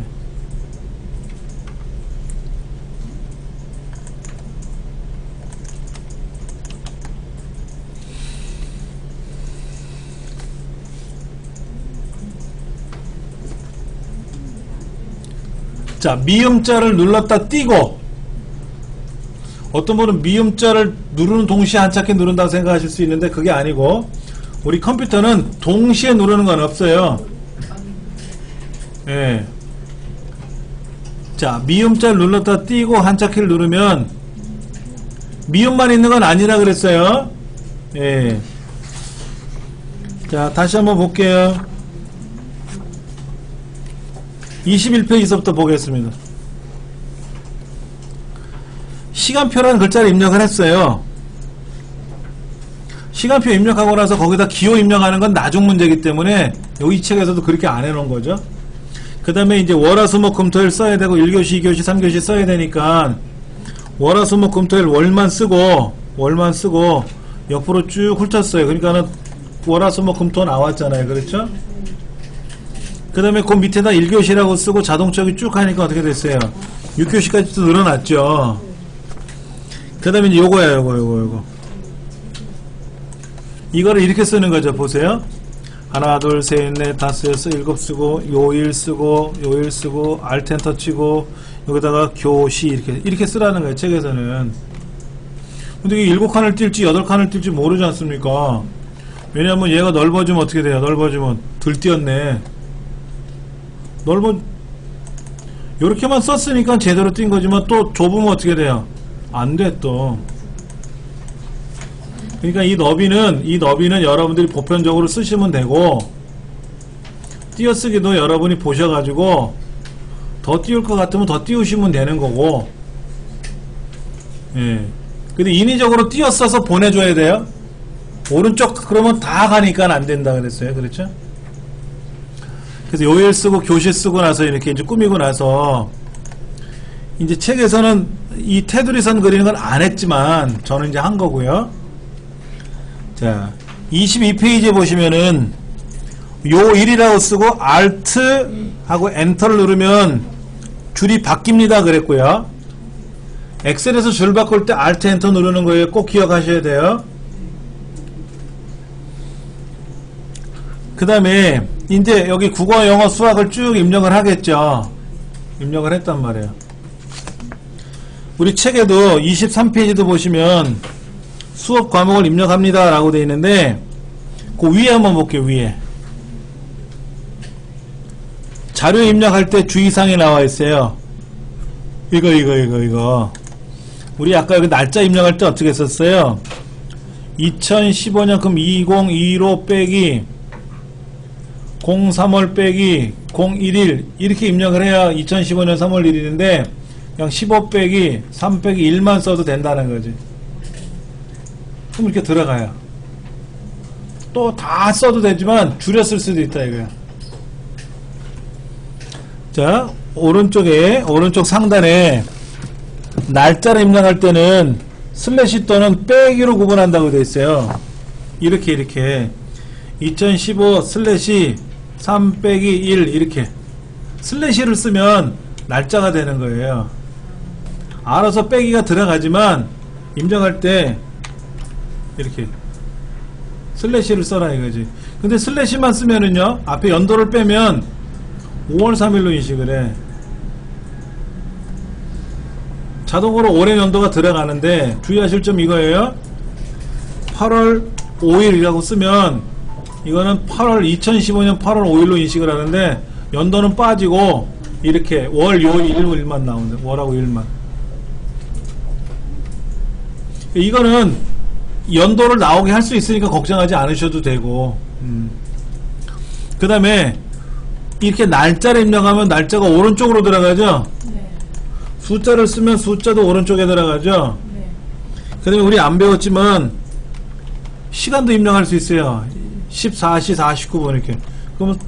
자, 미음자를 눌렀다 띄고, 어떤 분은 미음자를 누르는 동시에 한자키 누른다고 생각하실 수 있는데 그게 아니고, 우리 컴퓨터는 동시에 누르는 건 없어요. 예. 자, 미음자를 눌렀다 띄고 한자키를 누르면 미음만 있는 건 아니라 그랬어요. 예. 자, 다시 한번 볼게요. 21페이지서부터 보겠습니다. 시간표라는 글자를 입력을 했어요. 시간표 입력하고 나서 거기다 기호 입력하는 건 나중 문제이기 때문에 여기 책에서도 그렇게 안 해놓은 거죠. 그 다음에 이제 월화수목금토일 써야 되고 1교시, 2교시, 3교시 써야 되니까 월화수목금토일 월만 쓰고 옆으로 쭉 훑었어요. 그러니까는 월화수목금토 나왔잖아요. 그렇죠? 그 다음에 그 밑에다 1교시라고 쓰고 자동적이 쭉 하니까 어떻게 됐어요? 6교시까지 또 늘어났죠. 그 다음에 이제 요거야, 요거. 이거를 이렇게 쓰는 거죠. 보세요. 하나, 둘, 셋, 넷, 다섯, 여섯, 일곱 쓰고, 요일 쓰고, 알트 엔터 치고, 여기다가 교시 이렇게 쓰라는 거예요. 책에서는. 근데 이게 7칸을 띨지 8칸을 띨지 모르지 않습니까? 왜냐면 얘가 넓어지면 어떻게 돼요? 넓어지면 덜 띄었네. 요렇게만 썼으니까 제대로 띈 거지만 또 좁으면 어떻게 돼요? 안 돼 또. 그러니까 이 너비는 여러분들이 보편적으로 쓰시면 되고, 띄어쓰기도 여러분이 보셔가지고 더 띄울 것 같으면 더 띄우시면 되는 거고. 예. 근데 인위적으로 띄어써서 보내줘야 돼요. 오른쪽 그러면 다 가니까 안 된다 그랬어요. 그렇죠? 그래서 요일 쓰고 교시 쓰고 나서 이렇게 이제 꾸미고 나서 이제 책에서는 이 테두리선 그리는 건 안 했지만 저는 이제 한 거고요. 자, 22페이지에 보시면은 요1이라고 쓰고 Alt 하고 엔터를 누르면 줄이 바뀝니다 그랬고요. 엑셀에서 줄 바꿀 때 Alt 엔터 누르는 거예요. 꼭 기억하셔야 돼요. 그 다음에 이제 여기 국어, 영어, 수학을 쭉 입력을 하겠죠. 입력을 했단 말이에요. 우리 책에도 23페이지도 보시면 수업 과목을 입력합니다 라고 되어 있는데 그 위에 한번 볼게요. 위에 자료 입력할 때 주의사항이 나와 있어요. 이거 우리 아까 여기 날짜 입력할 때 어떻게 썼어요? 2015년 그럼 2015 빼기 03월 빼기 01일 이렇게 입력을 해야 2015년 3월 1일인데 그냥 15 빼기 3 빼기 1만 써도 된다는 거지. 그럼 이렇게 들어가요. 또 다 써도 되지만 줄여 쓸 수도 있다 이거야. 자, 오른쪽 상단에 날짜를 입력할 때는 슬래시 또는 빼기로 구분한다고 되어 있어요. 이렇게 2015 슬래시 3 빼기 1 이렇게 슬래시를 쓰면 날짜가 되는 거예요. 알아서 빼기가 들어가지만 입력할 때 이렇게 슬래시를 써라 이거지. 근데 슬래시만 쓰면은요 앞에 연도를 빼면 5월 3일로 인식을 해. 자동으로 올해 연도가 들어가는데 주의하실 점 이거예요. 8월 5일이라고 쓰면 이거는 2015년 8월 5일로 인식을 하는데 연도는 빠지고 이렇게 월, 요, 일만 나오는데 월하고 일만. 이거는 연도를 나오게 할 수 있으니까 걱정하지 않으셔도 되고. 그 다음에 이렇게 날짜를 입력하면 날짜가 오른쪽으로 들어가죠. 네. 숫자를 쓰면 숫자도 오른쪽에 들어가죠. 네. 그 다음에 우리 안 배웠지만 시간도 입력할 수 있어요. 14시 49분 이렇게. 그러면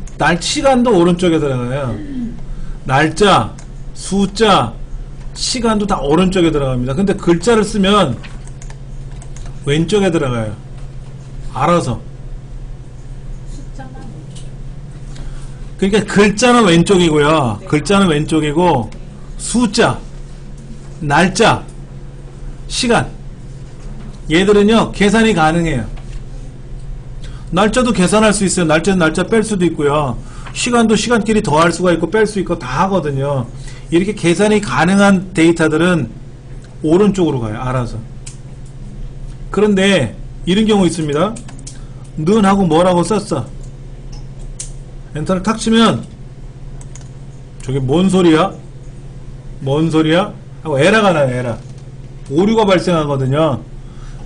시간도 오른쪽에 들어가요. 날짜, 숫자, 시간도 다 오른쪽에 들어갑니다. 근데 글자를 쓰면 왼쪽에 들어가요. 알아서. 그러니까 글자는 왼쪽이고요. 글자는 왼쪽이고 숫자, 날짜, 시간 얘들은요 계산이 가능해요. 날짜도 계산할 수 있어요. 날짜는 날짜 뺄 수도 있고요. 시간도 시간끼리 더할 수가 있고 뺄 수 있고 다 하거든요. 이렇게 계산이 가능한 데이터들은 오른쪽으로 가요. 알아서. 그런데 이런 경우 있습니다. 는 하고 뭐라고 썼어. 엔터를 탁 치면 저게 뭔 소리야? 뭔 소리야? 하고 에러가 나요. 에러. 오류가 발생하거든요.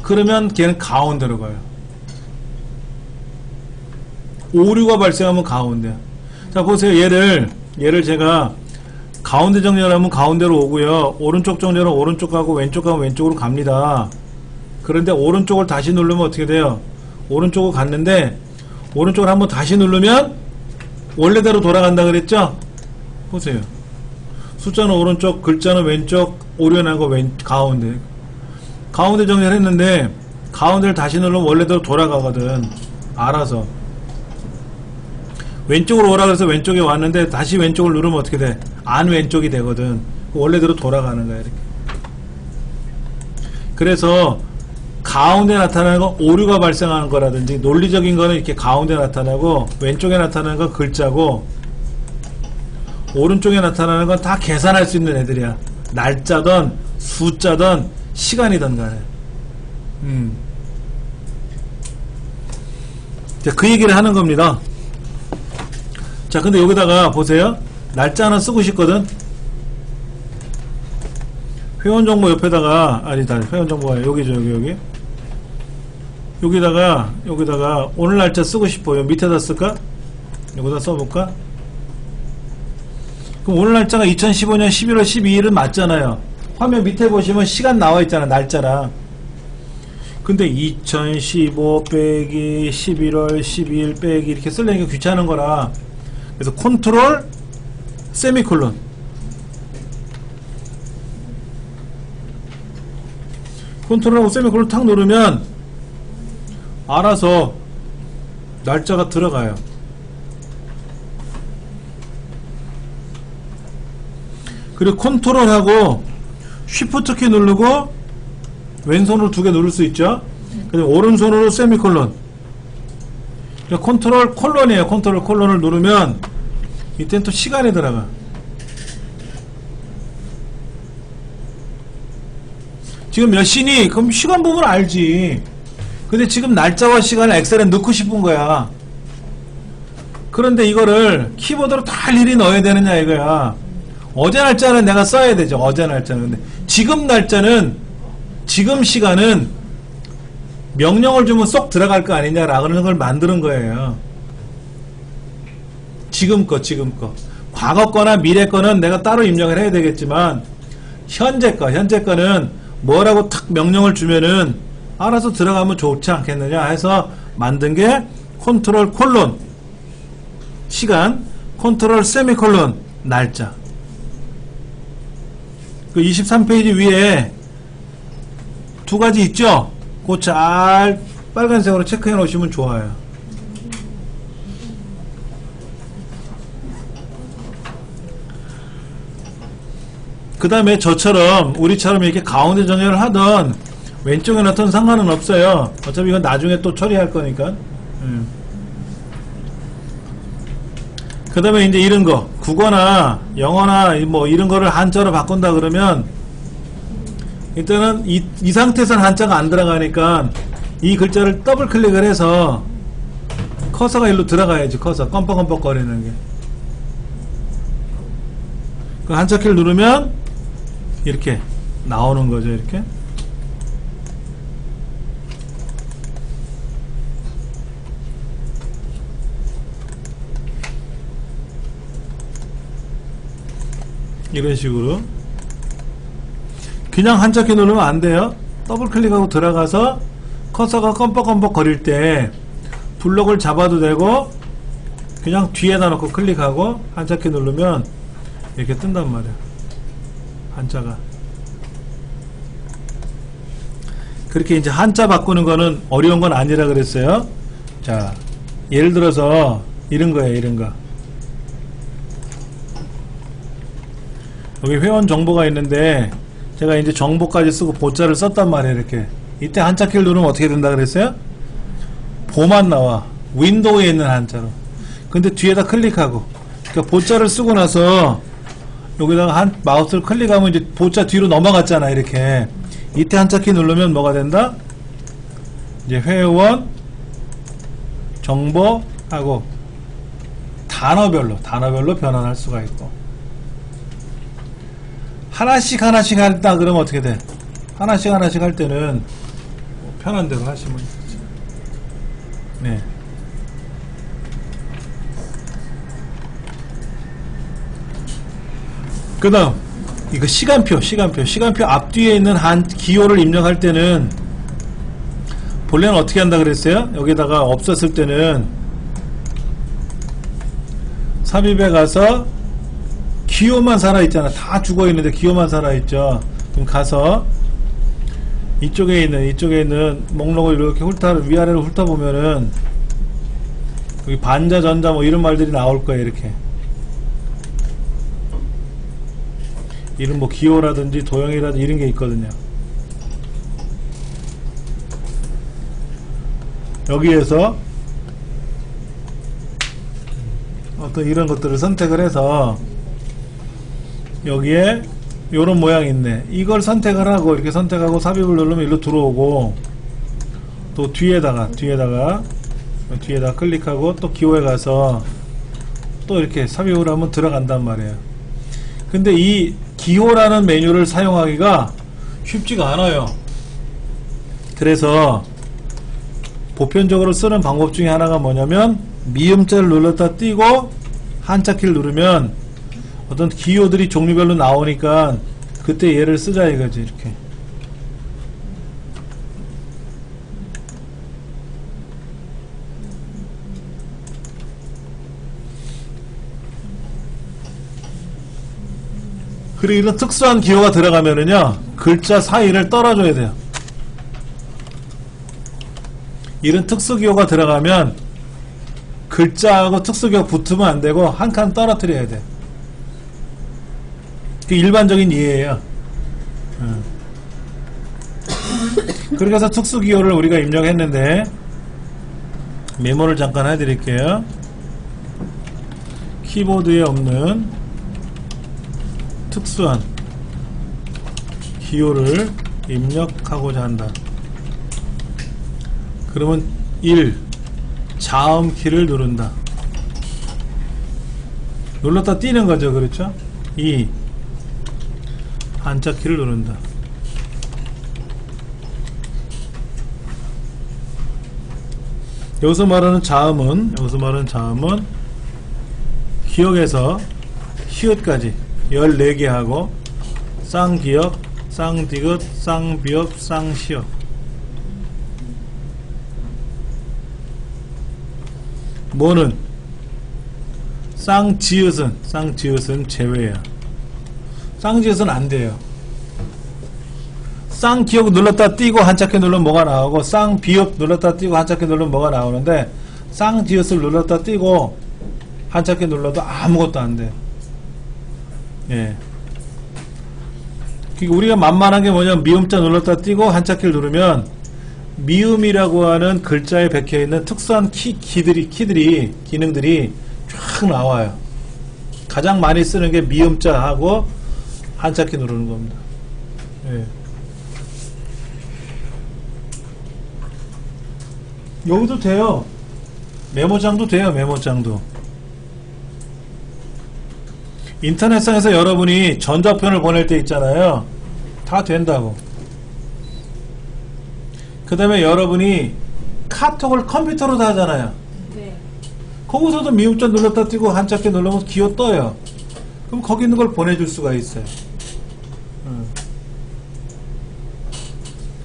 그러면 걔는 가운데로 가요. 오류가 발생하면 가운데. 자 보세요. 얘를 제가 가운데 정렬하면 가운데로 오고요. 오른쪽 정렬은 오른쪽 가고 왼쪽 가면 왼쪽으로 갑니다. 그런데 오른쪽을 다시 누르면 어떻게 돼요? 오른쪽으로 갔는데 오른쪽을 한번 다시 누르면 원래대로 돌아간다 그랬죠? 보세요. 숫자는 오른쪽, 글자는 왼쪽, 오류나고 가운데. 가운데 정렬했는데 가운데를 다시 누르면 원래대로 돌아가거든. 알아서. 왼쪽으로 오라 그래서 왼쪽에 왔는데 다시 왼쪽을 누르면 어떻게 돼? 안 왼쪽이 되거든. 원래대로 돌아가는 거야. 이렇게. 그래서 가운데 나타나는 건 오류가 발생하는 거라든지 논리적인 거는 이렇게 가운데 나타나고 왼쪽에 나타나는 건 글자고 오른쪽에 나타나는 건 다 계산할 수 있는 애들이야. 날짜든 숫자든 시간이든 간에. 자, 그 얘기를 하는 겁니다. 자, 근데 여기다가 보세요. 날짜 하나 쓰고 싶거든. 회원정보 옆에다가 아니다. 회원정보가 여기죠. 여기. 여기다가 오늘 날짜 쓰고 싶어요. 밑에다 쓸까? 여기다 써볼까? 그럼 오늘 날짜가 2015년 11월 12일은 맞잖아요. 화면 밑에 보시면 시간 나와 있잖아. 날짜랑. 근데 2015 빼기 11월 12일 빼기 이렇게 쓰려니까 귀찮은 거라. 그래서 컨트롤 세미콜론. 컨트롤하고 세미콜론 탁 누르면 알아서 날짜가 들어가요. 그리고 컨트롤하고 쉬프트 키 누르고 왼손으로 두 개 누를 수 있죠. 그리고 오른손으로 세미콜론. 컨트롤 콜론이에요. 컨트롤 콜론을 누르면 이때는 또 시간이 들어가. 지금 몇 시니? 그럼 시간 보면 알지. 근데 지금 날짜와 시간을 엑셀에 넣고 싶은 거야. 그런데 이거를 키보드로 다 일일이 넣어야 되느냐 이거야. 어제 날짜는 내가 써야 되죠. 어제 날짜는. 근데 지금 날짜는, 지금 시간은 명령을 주면 쏙 들어갈 거 아니냐라는 걸 만드는 거예요. 지금 거. 과거 거나 미래 거는 내가 따로 입력을 해야 되겠지만 현재 거는 뭐라고 탁 명령을 주면은 알아서 들어가면 좋지 않겠느냐 해서 만든 게 컨트롤 콜론 시간, 컨트롤 세미콜론 날짜. 그 23페이지 위에 두 가지 있죠? 그거 잘 빨간색으로 체크해 놓으시면 좋아요. 그 다음에 저처럼 우리처럼 이렇게 가운데 정렬을 하던 왼쪽에 넣던 상관은 없어요. 어차피 이건 나중에 또 처리할 거니까. 그 다음에 이제 이런 거 국어나 영어나 뭐 이런 거를 한자로 바꾼다 그러면 일단은 이 상태에서는 한자가 안 들어가니까 이 글자를 더블 클릭을 해서 커서가 일로 들어가야지. 커서 껌뻑껌뻑 거리는 게. 그 한자 키를 누르면 이렇게 나오는 거죠. 이렇게. 이런 식으로. 그냥 한자키 누르면 안 돼요. 더블 클릭하고 들어가서 커서가 껌뻑껌뻑 거릴 때 블록을 잡아도 되고 그냥 뒤에다 놓고 클릭하고 한자키 누르면 이렇게 뜬단 말이야. 한자가. 그렇게 이제 한자 바꾸는 거는 어려운 건 아니라 그랬어요. 자, 예를 들어서 이런 거예요, 이런 거. 여기 회원 정보가 있는데 제가 이제 정보까지 쓰고 보자를 썼단 말이에요, 이렇게. 이때 한자키를 누르면 어떻게 된다 그랬어요? 보만 나와. 윈도우에 있는 한자로. 근데 뒤에다 클릭하고. 그러니까 보자를 쓰고 나서 여기다가 한 마우스를 클릭하면 이제 보자 뒤로 넘어갔잖아, 이렇게. 이때 한자키 누르면 뭐가 된다? 이제 회원 정보하고 단어별로 변환할 수가 있고. 하나씩 한다 그러면 어떻게 돼? 하나씩 할 때는 편한 대로 하시면 되죠. 네. 그 다음 이거 시간표 앞뒤에 있는 한 기호를 입력할 때는 본래는 어떻게 한다 그랬어요? 여기다가 없었을 때는 삽입에 가서 기호만 살아있잖아. 다 죽어있는데 기호만 살아있죠. 그럼 가서 이쪽에 있는 목록을 이렇게 위아래로 훑어보면은 여기 반자, 전자 뭐 이런 말들이 나올 거예요. 이렇게 이런 뭐 기호라든지 도형이라든지 이런 게 있거든요. 여기에서 어떤 이런 것들을 선택을 해서 여기에 요런 모양이 있네. 이걸 선택을 하고 이렇게 선택하고 삽입을 누르면 일로 들어오고, 또 뒤에다가 클릭하고 또 기호에 가서 또 이렇게 삽입을 하면 들어간단 말이에요. 근데 이 기호라는 메뉴를 사용하기가 쉽지가 않아요. 그래서 보편적으로 쓰는 방법 중에 하나가 뭐냐면 미음자를 눌렀다 띄고 한자키를 누르면 어떤 기호들이 종류별로 나오니까 그때 얘를 쓰자 이거지. 이렇게 그리고 이런 특수한 기호가 들어가면은요 글자 사이를 떨어줘야 돼요. 이런 특수기호가 들어가면 글자하고 특수기호 붙으면 안 되고 한 칸 떨어뜨려야 돼. 그 일반적인 이해예요. 그렇게 해서 특수기호를 우리가 입력했는데 메모를 잠깐 해드릴게요. 키보드에 없는 특수한 기호를 입력하고자 한다. 그러면 1. 자음키를 누른다. 눌렀다 띄는 거죠. 그렇죠? 2. 한자키를 누른다. 여기서 말하는 자음은 기역에서 히읗까지 14개 하고 쌍기역, 쌍디귿, 쌍비읍, 쌍시역. 뭐는 쌍지읒은 제외야. 쌍지읒은 안 돼요. 쌍기역 눌렀다 띄고 한자키 누르면 뭐가 나오고, 쌍비읍 눌렀다 띄고 한자키 누르면 뭐가 나오는데, 쌍지읒을 눌렀다 띄고 한자키 눌러도 아무것도 안 돼요. 예. 우리가 만만한 게 뭐냐면 미음자 눌렀다 띄고 한자키를 누르면 미음이라고 하는 글자에 박혀있는 특수한 기능들이 쫙 나와요. 가장 많이 쓰는 게 미음자하고 한자키 누르는 겁니다. 예. 여기도 돼요. 메모장도 돼요. 메모장도. 인터넷상에서 여러분이 전자편을 보낼 때 있잖아요. 다 된다고. 그 다음에 여러분이 카톡을 컴퓨터로 다 하잖아요. 네. 거기서도 미음자 눌렀다 띄고 한자키 누르면 기호 떠요. 그럼 거기 있는 걸 보내줄 수가 있어요.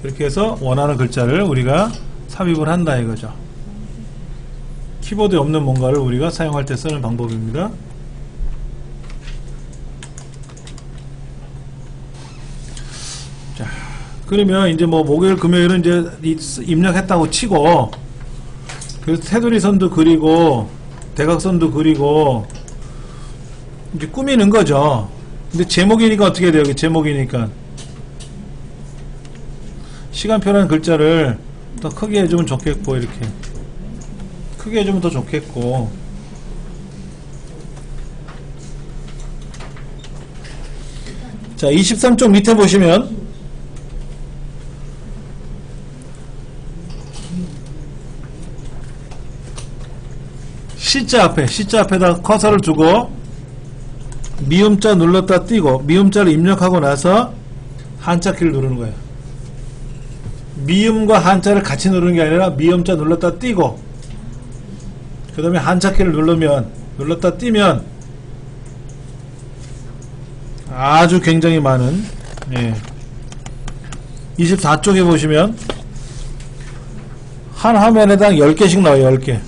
그렇게 해서 원하는 글자를 우리가 삽입을 한다 이거죠. 키보드에 없는 뭔가를 우리가 사용할 때 쓰는 방법입니다. 자, 그러면 이제 뭐 목요일 금요일은 이제 입력했다고 치고, 그래서 테두리선도 그리고 대각선도 그리고 이제 꾸미는 거죠. 근데 제목이니까 어떻게 돼요? 제목이니까 시간표라는 글자를 더 크게 해주면 좋겠고, 이렇게 크게 해주면 더 좋겠고. 자, 23쪽 밑에 보시면 C자 앞에다 커서를 두고 미음자 눌렀다 띄고 미음자를 입력하고 나서 한자키를 누르는 거예요. 미음과 한자를 같이 누르는 게 아니라 미음자 눌렀다 띄고 그 다음에 한자키를 눌렀다 띄면 아주 굉장히 많은 24쪽에 보시면 한 화면에당 10개씩 나와요. 10개.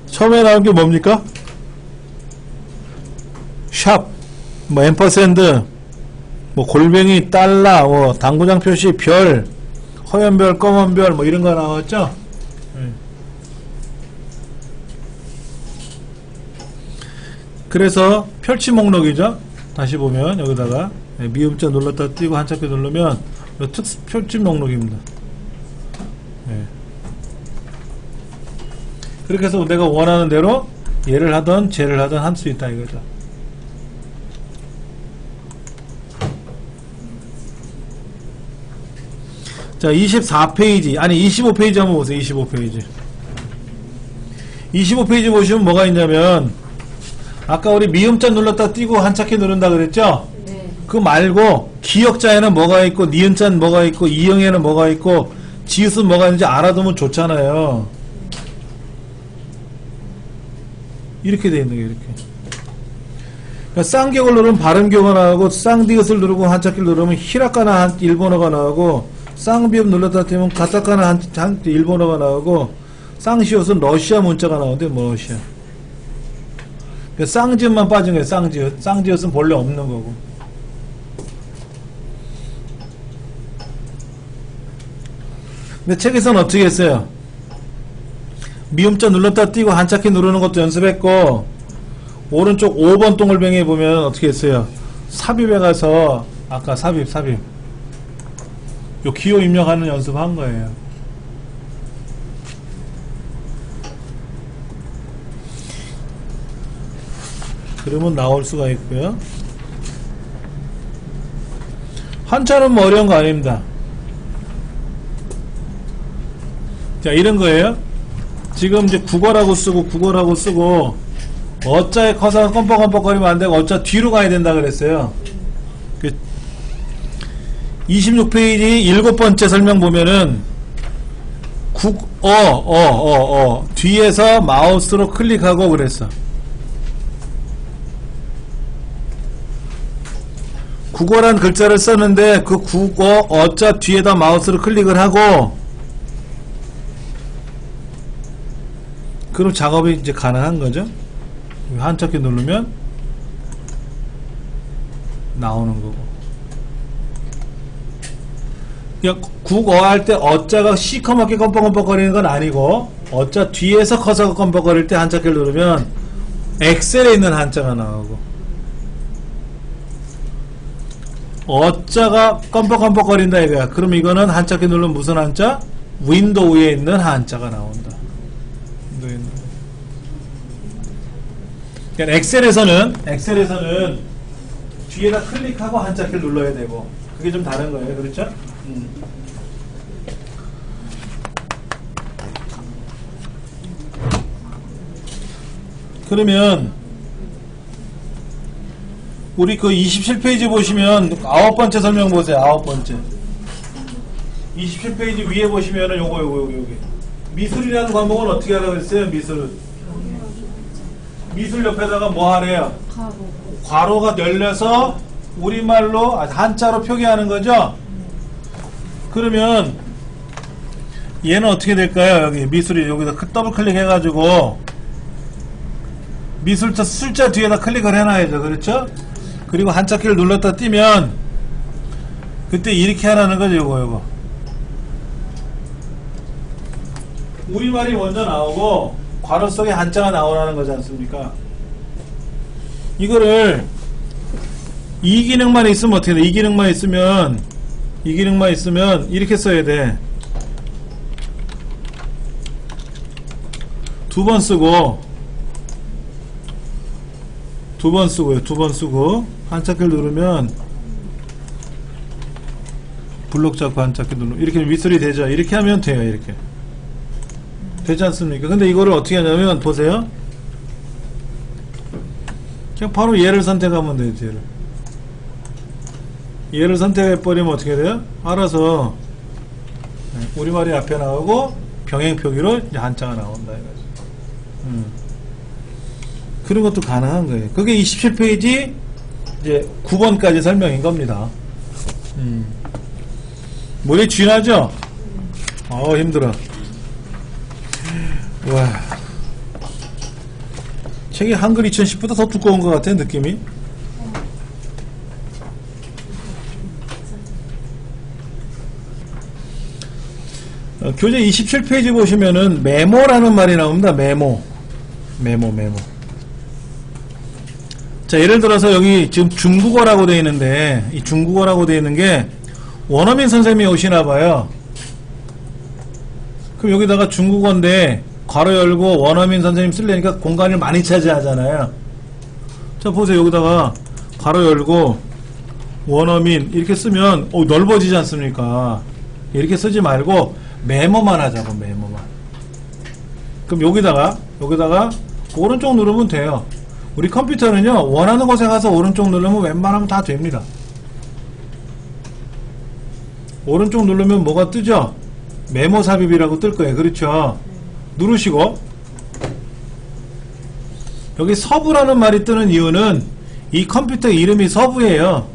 처음에 나온 게 뭡니까? 샵, 뭐 앰퍼샌드, 뭐 골뱅이, 달러, 뭐 당구장 표시, 별, 허연별, 검은별, 뭐 이런 거 나왔죠? 그래서 펼치 목록이죠? 다시 보면 여기다가 미음자 눌렀다 띄고 한자키 누르면 특수 펼치 목록입니다. 그렇게 해서 내가 원하는 대로 얘를 하든 쟤를 하든 할 수 있다 이거죠. 자, 24페이지 아니 25페이지 한번 보세요. 25페이지 25페이지 보시면 뭐가 있냐면 아까 우리 미음자 눌렀다 띄고 한자키 누른다 그랬죠? 네. 그 말고 기역자에는 뭐가 있고 니은자는 뭐가 있고 이응에는 뭐가 있고 지읒은 뭐가 있는지 알아두면 좋잖아요. 이렇게 돼 있는 게 이렇게. 그러니까 쌍기역을 누르면 발음기호가 나오고 쌍디귿을 누르고 한자키를 누르면 히라카나 일본어가 나오고 쌍비읍 눌렀다 띄면 가타카나 일본어가 나오고 쌍시옷은 러시아 문자가 나오는데 뭐 러시아. 그러니까 쌍지읒만 빠진 거예요. 쌍지읒. 쌍지읒은 본래 없는 거고. 근데 책에서는 어떻게 했어요? 미음자 눌렀다 띄고 한자키 누르는 것도 연습했고 오른쪽 5번 동글뱅이에 보면 어떻게 했어요? 삽입에 가서 아까 삽입 요 기호 입력하는 연습한 거예요. 그러면 나올 수가 있고요. 한자는 뭐 어려운 거 아닙니다. 자, 이런 거예요. 지금 이제 국어라고 쓰고 어자의 커서가 껌뻑껌뻑거리면 안 되고 어자 뒤로 가야 된다 그랬어요. 26페이지 7번째 설명 보면은 뒤에서 마우스로 클릭하고 그랬어. 국어란 글자를 썼는데 그 국어 어자 뒤에다 마우스로 클릭을 하고 그럼 작업이 이제 가능한 거죠. 한자키 누르면 나오는 거고. 그러니까 국어 할 때 어자가 시커멓게 껌뻑껌뻑거리는 건 아니고 어자 뒤에서 커서가 껌뻑거릴 때 한자키를 누르면 엑셀에 있는 한자가 나오고 어자가 껌뻑껌뻑거린다 이거야. 그럼 이거는 한자키 누르면 무슨 한자? 윈도우에 있는 한자가 나온다. 그러니까 엑셀에서는 뒤에다 클릭하고 한자키를 눌러야 되고 그게 좀 다른 거예요. 그렇죠? 그러면 우리 그 27페이지 보시면 9번째 설명 보세요. 9번째 27페이지 위에 보시면은 요거 미술이라는 과목은 어떻게 하라고 했어요? 미술 옆에다가 뭐 하래요? 괄호가 열려서 우리말로 한자로 표기하는 거죠? 그러면 얘는 어떻게 될까요? 여기 미술이 여기다 더블 클릭해가지고 미술자 숫자 뒤에다 클릭을 해놔야죠. 그렇죠? 그리고 한자키를 눌렀다 띄면 그때 이렇게 하라는 거죠. 요거 우리말이 먼저 나오고 괄호 속에 한자가 나오라는 거지 않습니까? 이거를 이 기능만 있으면 어떻게 돼? 이 기능만 있으면 이렇게 써야 돼. 두 번 쓰고요. 두 번 쓰고 한자키를 누르면 블록 잡고 한자키 누르면 이렇게 미술이 되죠. 이렇게 하면 돼요. 이렇게 되지 않습니까? 근데 이거를 어떻게 하냐면 보세요. 그냥 바로 얘를 선택하면 되죠. 얘를 선택해버리면 어떻게 돼요? 알아서 우리말이 앞에 나오고 병행 표기로 이제 한자가 나온다 이거죠. 그런 것도 가능한 거예요. 그게 27페이지 이제 9번까지 설명인 겁니다. 머리 쥐나죠? 힘들어. 와, 책이 한글 2010보다 더 두꺼운 것 같아 느낌이. 교재 27페이지 보시면은 메모라는 말이 나옵니다. 메모. 자, 예를 들어서 여기 지금 중국어라고 되어 있는데 이 중국어라고 되어 있는 게 원어민 선생님이 오시나 봐요. 그럼 여기다가 중국어인데 괄호 열고 원어민 선생님 쓰려니까 공간을 많이 차지하잖아요. 자, 보세요. 여기다가 괄호 열고 원어민 이렇게 쓰면 넓어지지 않습니까? 이렇게 쓰지 말고 메모만 하자고. 메모만. 그럼 여기다가 오른쪽 누르면 돼요. 우리 컴퓨터는요 원하는 곳에 가서 오른쪽 누르면 웬만하면 다 됩니다. 오른쪽 누르면 뭐가 뜨죠? 메모 삽입이라고 뜰 거예요. 그렇죠? 누르시고 여기 서부라는 말이 뜨는 이유는 이 컴퓨터 이름이 서부예요.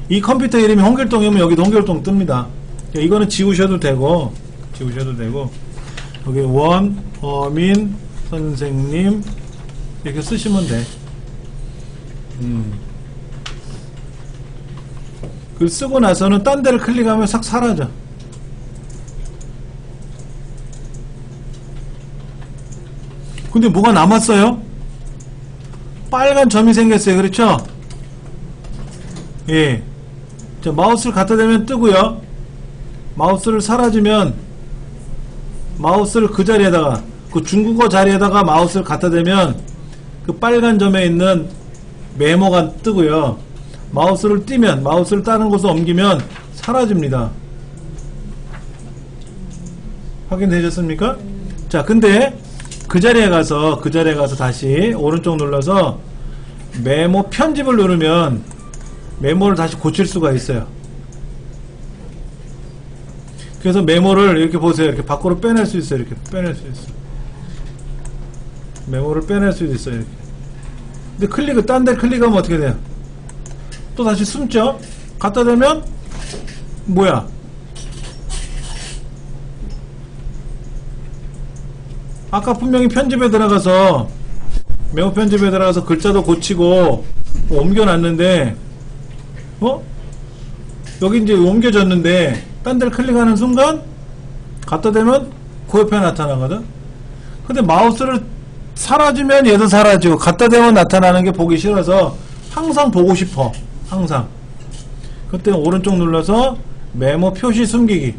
이 컴퓨터 이름이 홍길동이면 여기도 홍길동 뜹니다. 이거는 지우셔도 되고 여기 원어민 선생님 이렇게 쓰시면 돼. 그 쓰고 나서는 딴 데를 클릭하면 싹 사라져. 근데 뭐가 남았어요? 빨간 점이 생겼어요. 그렇죠? 예. 자, 마우스를 갖다 대면 뜨고요. 마우스를 사라지면 마우스를 그 자리에다가 그 중국어 자리에다가 마우스를 갖다 대면 그 빨간 점에 있는 메모가 뜨고요. 마우스를 띄면 마우스를 다른 곳으로 옮기면 사라집니다. 확인되셨습니까? 자, 근데 그 자리에 가서 다시 오른쪽 눌러서 메모 편집을 누르면 메모를 다시 고칠 수가 있어요. 그래서 메모를 이렇게 보세요. 이렇게 밖으로 빼낼 수 있어요. 이렇게 빼낼 수 있어요. 메모를 빼낼 수도 있어요. 이렇게. 근데 딴 데 클릭하면 어떻게 돼요? 또 다시 숨죠? 갖다 대면 뭐야? 아까 분명히 편집에 들어가서 메모 편집에 들어가서 글자도 고치고 옮겨놨는데 여기 이제 옮겨졌는데 딴 데를 클릭하는 순간 갖다 대면 그 옆에 나타나거든. 근데 마우스를 사라지면 얘도 사라지고 갖다 대면 나타나는 게 보기 싫어서 항상 보고 싶어. 항상. 그때 오른쪽 눌러서 메모 표시 숨기기.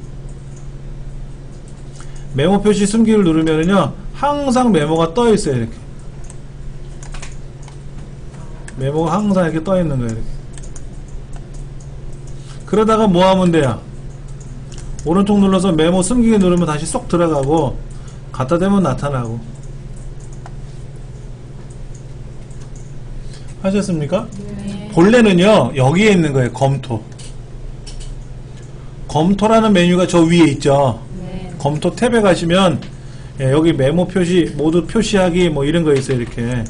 메모 표시 숨기기를 누르면은요 항상 메모가 떠 있어요. 이렇게 메모가 항상 이렇게 떠 있는 거예요. 이렇게. 그러다가 뭐 하면 돼요? 오른쪽 눌러서 메모 숨기기 누르면 다시 쏙 들어가고 갖다 대면 나타나고. 하셨습니까? 네. 본래는요 여기에 있는 거예요. 검토라는 메뉴가 저 위에 있죠. 네. 검토 탭에 가시면 여기 메모 표시 모두 표시하기 뭐 이런 거 있어요. 이렇게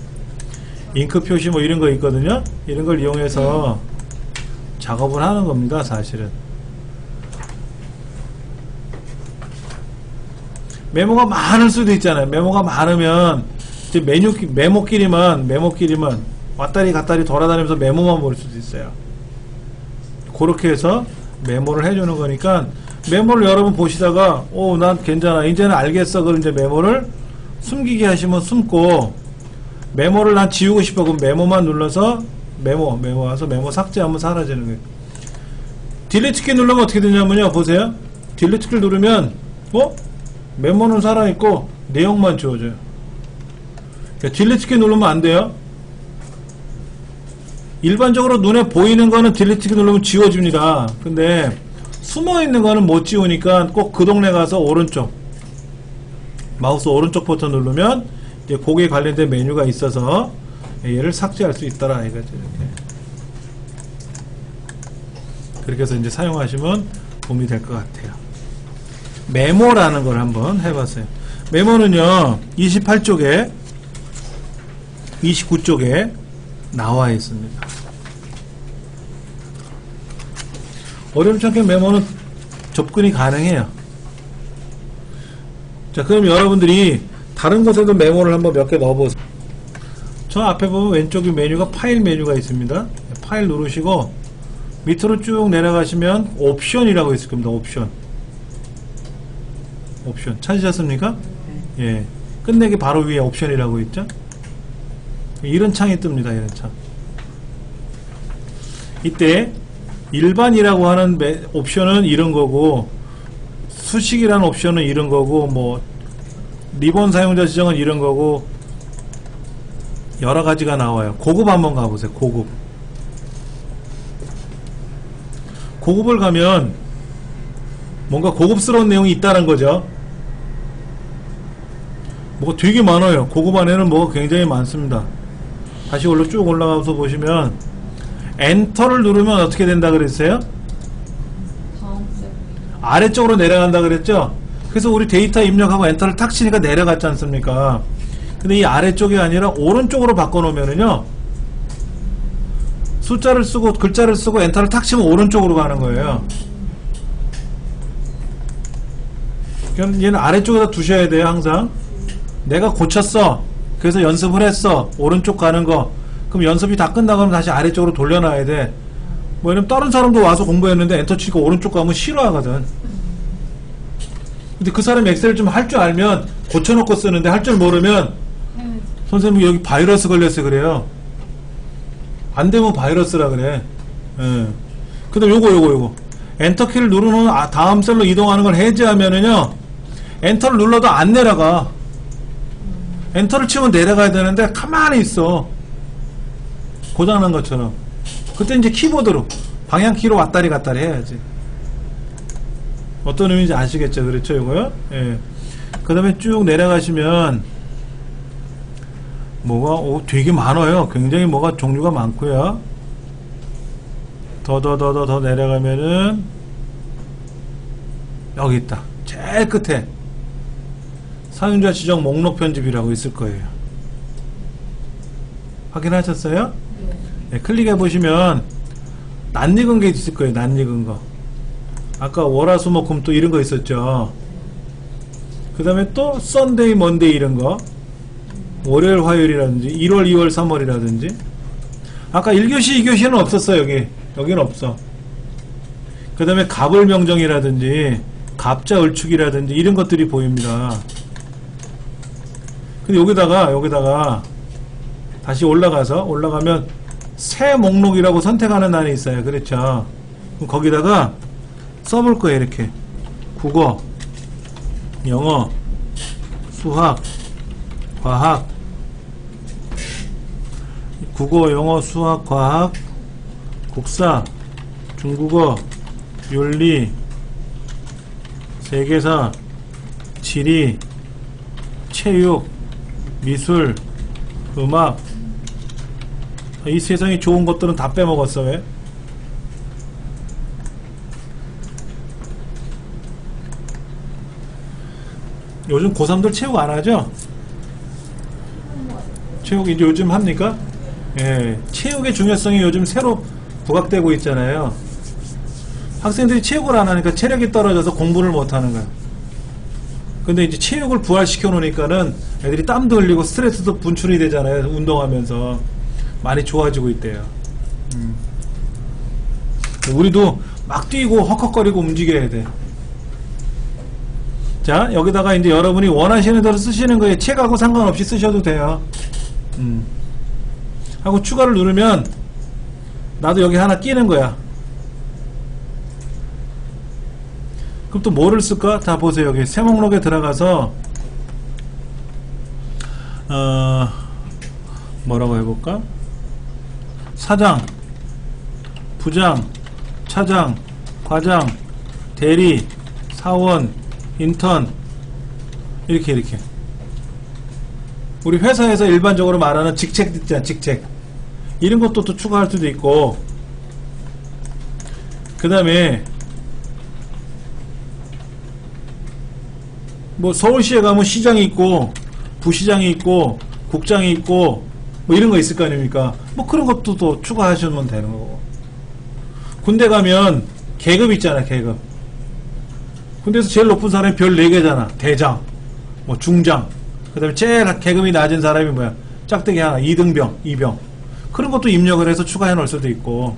잉크 표시 뭐 이런 거 있거든요. 이런 걸 이용해서 작업을 하는 겁니다. 사실은 메모가 많을 수도 있잖아요. 메모가 많으면 이제 메모끼리만 왔다리 갔다리 돌아다니면서 메모만 볼 수도 있어요. 그렇게 해서 메모를 해주는 거니까 메모를 여러분 보시다가 난 괜찮아 이제는 알겠어 그럼 이제 메모를 숨기게 하시면 숨고, 메모를 난 지우고 싶어 그럼 메모만 눌러서 메모 와서 메모 삭제하면 사라지는 거예요. 딜리트 키 누르면 어떻게 되냐면요, 보세요. 딜리트 키를 누르면 메모는 살아있고 내용만 지워져요. 그러니까 딜리트 키 누르면 안 돼요. 일반적으로 눈에 보이는 거는 딜리트 키 누르면 지워집니다. 근데 숨어있는 거는 못 지우니까 꼭 그 동네 가서 오른쪽 마우스 오른쪽 버튼 누르면 이제 거기에 관련된 메뉴가 있어서 얘를 삭제할 수 있더라 이거죠. 그렇게 해서 이제 사용하시면 도움이 될 것 같아요. 메모라는 걸 한번 해봤어요. 메모는요 28쪽에 29쪽에 나와 있습니다. 어렵지 않게 메모는 접근이 가능해요. 자, 그럼 여러분들이 다른 곳에도 메모를 한번 몇 개 넣어보세요. 저 앞에 보면 왼쪽에 메뉴가 파일 메뉴가 있습니다. 파일 누르시고 밑으로 쭉 내려가시면 옵션이라고 있을 겁니다. 옵션 찾으셨습니까? 예. 끝내기 바로 위에 옵션이라고 있죠. 이런 창이 뜹니다. 이런 창. 이때 일반이라고 하는 옵션은 이런 거고, 수식이라는 옵션은 이런 거고, 뭐 리본 사용자 지정은 이런 거고, 여러 가지가 나와요. 고급 한번 가보세요. 고급을 가면 뭔가 고급스러운 내용이 있다는 거죠. 뭐가 되게 많아요. 고급 안에는 뭐가 굉장히 많습니다. 다시 쭉 올라가서 보시면 엔터를 누르면 어떻게 된다 그랬어요? 아래쪽으로 내려간다 그랬죠? 그래서 우리 데이터 입력하고 엔터를 탁 치니까 내려갔지 않습니까? 근데 이 아래쪽이 아니라 오른쪽으로 바꿔놓으면은요, 숫자를 쓰고 글자를 쓰고 엔터를 탁 치면 오른쪽으로 가는 거예요. 그럼 얘는 아래쪽에다 두셔야 돼요. 항상 내가 고쳤어, 그래서 연습을 했어, 오른쪽 가는 거, 그럼 연습이 다 끝나고 나면 다시 아래쪽으로 돌려놔야 돼. 뭐 왜냐면 다른 사람도 와서 공부했는데 엔터 치고 오른쪽 가면 싫어하거든. 근데 그 사람이 엑셀을 좀 할 줄 알면 고쳐놓고 쓰는데 할 줄 모르면 선생님 여기 바이러스 걸렸어 그래요. 안 되면 바이러스라 그래. 예. 그 다음 요거 엔터키를 누르는 다음 셀로 이동하는 걸 해제하면은요, 엔터를 눌러도 안 내려가. 엔터를 치면 내려가야 되는데 가만히 있어, 고장난 것처럼. 그때 이제 키보드로 방향키로 왔다리 갔다리 해야지. 어떤 의미인지 아시겠죠? 그렇죠? 이거요? 예. 그 다음에 쭉 내려가시면 뭐가 되게 많아요. 굉장히 뭐가 종류가 많고요. 더 내려가면은 여기 있다. 제일 끝에 사용자 지정 목록 편집이라고 있을 거예요. 확인하셨어요? 네, 클릭해 보시면 낯익은 게 있을 거예요. 낯익은 거. 아까 월화수목금 또 이런 거 있었죠. 그 다음에 또 썬데이 먼데이 이런 거, 월요일 화요일이라든지 1월 2월 3월이라든지. 아까 1교시 2교시는 없었어. 여기는 없어. 그 다음에 갑을명정이라든지 갑자 을축이라든지 이런 것들이 보입니다. 근데 여기다가 다시 올라가면 새 목록이라고 선택하는欄이 있어요. 그렇죠? 그럼 거기다가 써볼 거예요. 이렇게 국어, 영어, 수학, 과학, 국어, 영어, 수학, 과학, 국사, 중국어, 윤리, 세계사, 지리, 체육, 미술, 음악. 이 세상에 좋은 것들은 다 빼먹었어. 왜? 요즘 고3들 체육 안 하죠? 체육 이제 요즘 합니까? 예, 체육의 중요성이 요즘 새로 부각되고 있잖아요. 학생들이 체육을 안 하니까 체력이 떨어져서 공부를 못 하는 거야. 근데 이제 체육을 부활시켜 놓으니까는 애들이 땀도 흘리고 스트레스도 분출이 되잖아요. 운동하면서 많이 좋아지고 있대요. 우리도 막 뛰고 헉헉거리고 움직여야 돼. 자, 여기다가 이제 여러분이 원하시는 대로 쓰시는 거예요. 책하고 상관없이 쓰셔도 돼요. 하고 추가를 누르면 나도 여기 하나 끼는 거야. 그럼 또 뭐를 쓸까? 다 보세요. 여기 새 목록에 들어가서 뭐라고 해볼까? 사장, 부장, 차장, 과장, 대리, 사원, 인턴, 이렇게 우리 회사에서 일반적으로 말하는 직책 있잖아. 직책 이런 것도 또 추가할 수도 있고, 그 다음에 뭐 서울시에 가면 시장이 있고 부시장이 있고 국장이 있고 뭐 이런 거 있을 거 아닙니까? 뭐 그런 것도 또 추가하시면 되는 거고. 군대 가면 계급 있잖아. 계급. 군대에서 제일 높은 사람이 별 4개잖아. 대장, 뭐 중장, 그 다음에 제일 계급이 낮은 사람이 뭐야? 짝대기 하나, 2등병, 2병. 그런 것도 입력을 해서 추가해 놓을 수도 있고.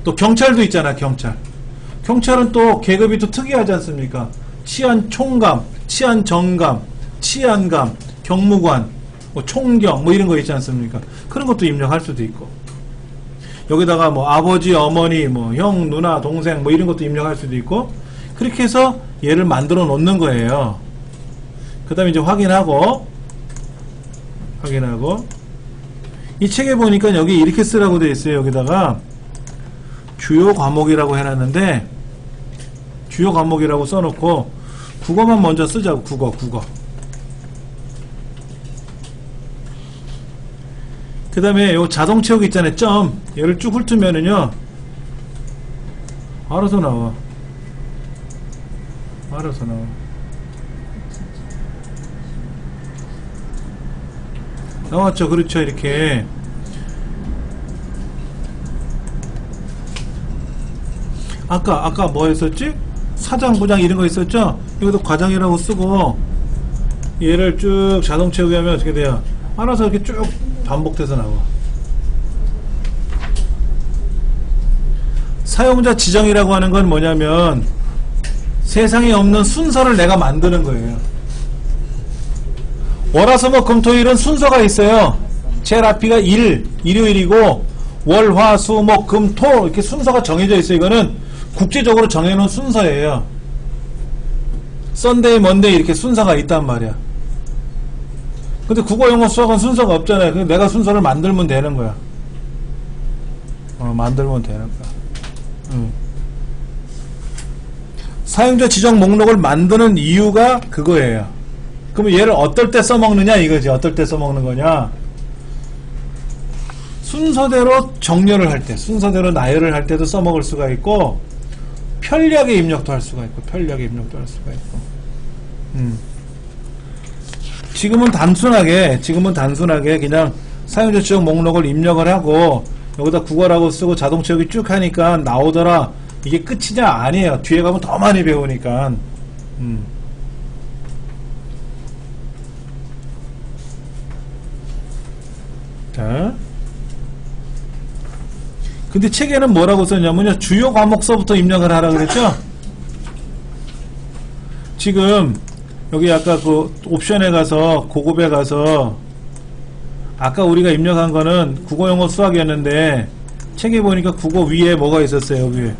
또 경찰도 있잖아. 경찰은 또 계급이 또 특이하지 않습니까? 치안총감, 치안정감, 치안감, 경무관, 뭐 총경, 뭐 이런 거 있지 않습니까? 그런 것도 입력할 수도 있고. 여기다가 뭐 아버지, 어머니, 뭐 형, 누나, 동생, 뭐 이런 것도 입력할 수도 있고. 그렇게 해서 얘를 만들어 놓는 거예요. 그 다음에 이제 확인하고 이 책에 보니까 여기 이렇게 쓰라고 되어 있어요. 여기다가 주요 과목이라고 해놨는데, 주요 과목이라고 써놓고 국어만 먼저 쓰자고. 국어. 그 다음에 요 자동체육 있잖아요. 점 얘를 쭉 훑으면은요 알아서 나와. 나왔죠. 그렇죠. 이렇게 아까 뭐 했었지? 사장, 부장 이런 거 있었죠? 이것도 과장이라고 쓰고 얘를 쭉 자동체육에 하면 어떻게 돼요? 알아서 이렇게 쭉 반복돼서 나와. 사용자 지정이라고 하는 건 뭐냐면 세상에 없는 순서를 내가 만드는 거예요. 월화수목금토일은 순서가 있어요. 제일 앞이가 일요일이고 월, 화, 수, 목, 금, 토 이렇게 순서가 정해져 있어요. 이거는 국제적으로 정해놓은 순서예요. 썬데이, 먼데이 이렇게 순서가 있단 말이야. 근데 국어, 영어, 수학은 순서가 없잖아요. 그래서 내가 순서를 만들면 되는 거야. 만들면 되는 거야. 사용자 지정 목록을 만드는 이유가 그거예요. 그러면 얘를 어떨 때 써먹느냐 이거지. 어떨 때 써먹는 거냐. 순서대로 정렬을 할 때, 순서대로 나열을 할 때도 써먹을 수가 있고, 편리하게 입력도 할 수가 있고. 지금은 단순하게 그냥 사용자 지정 목록을 입력을 하고 여기다 국어라고 쓰고 자동체육이 쭉 하니까 나오더라. 이게 끝이냐? 아니에요. 뒤에 가면 더 많이 배우니까. 자. 근데 책에는 뭐라고 썼냐면요. 주요 과목서부터 입력을 하라 그랬죠? 지금 여기 아까 그 옵션에 가서 고급에 가서 아까 우리가 입력한 거는 국어, 영어, 수학이었는데 책에 보니까 국어 위에 뭐가 있었어요. 위에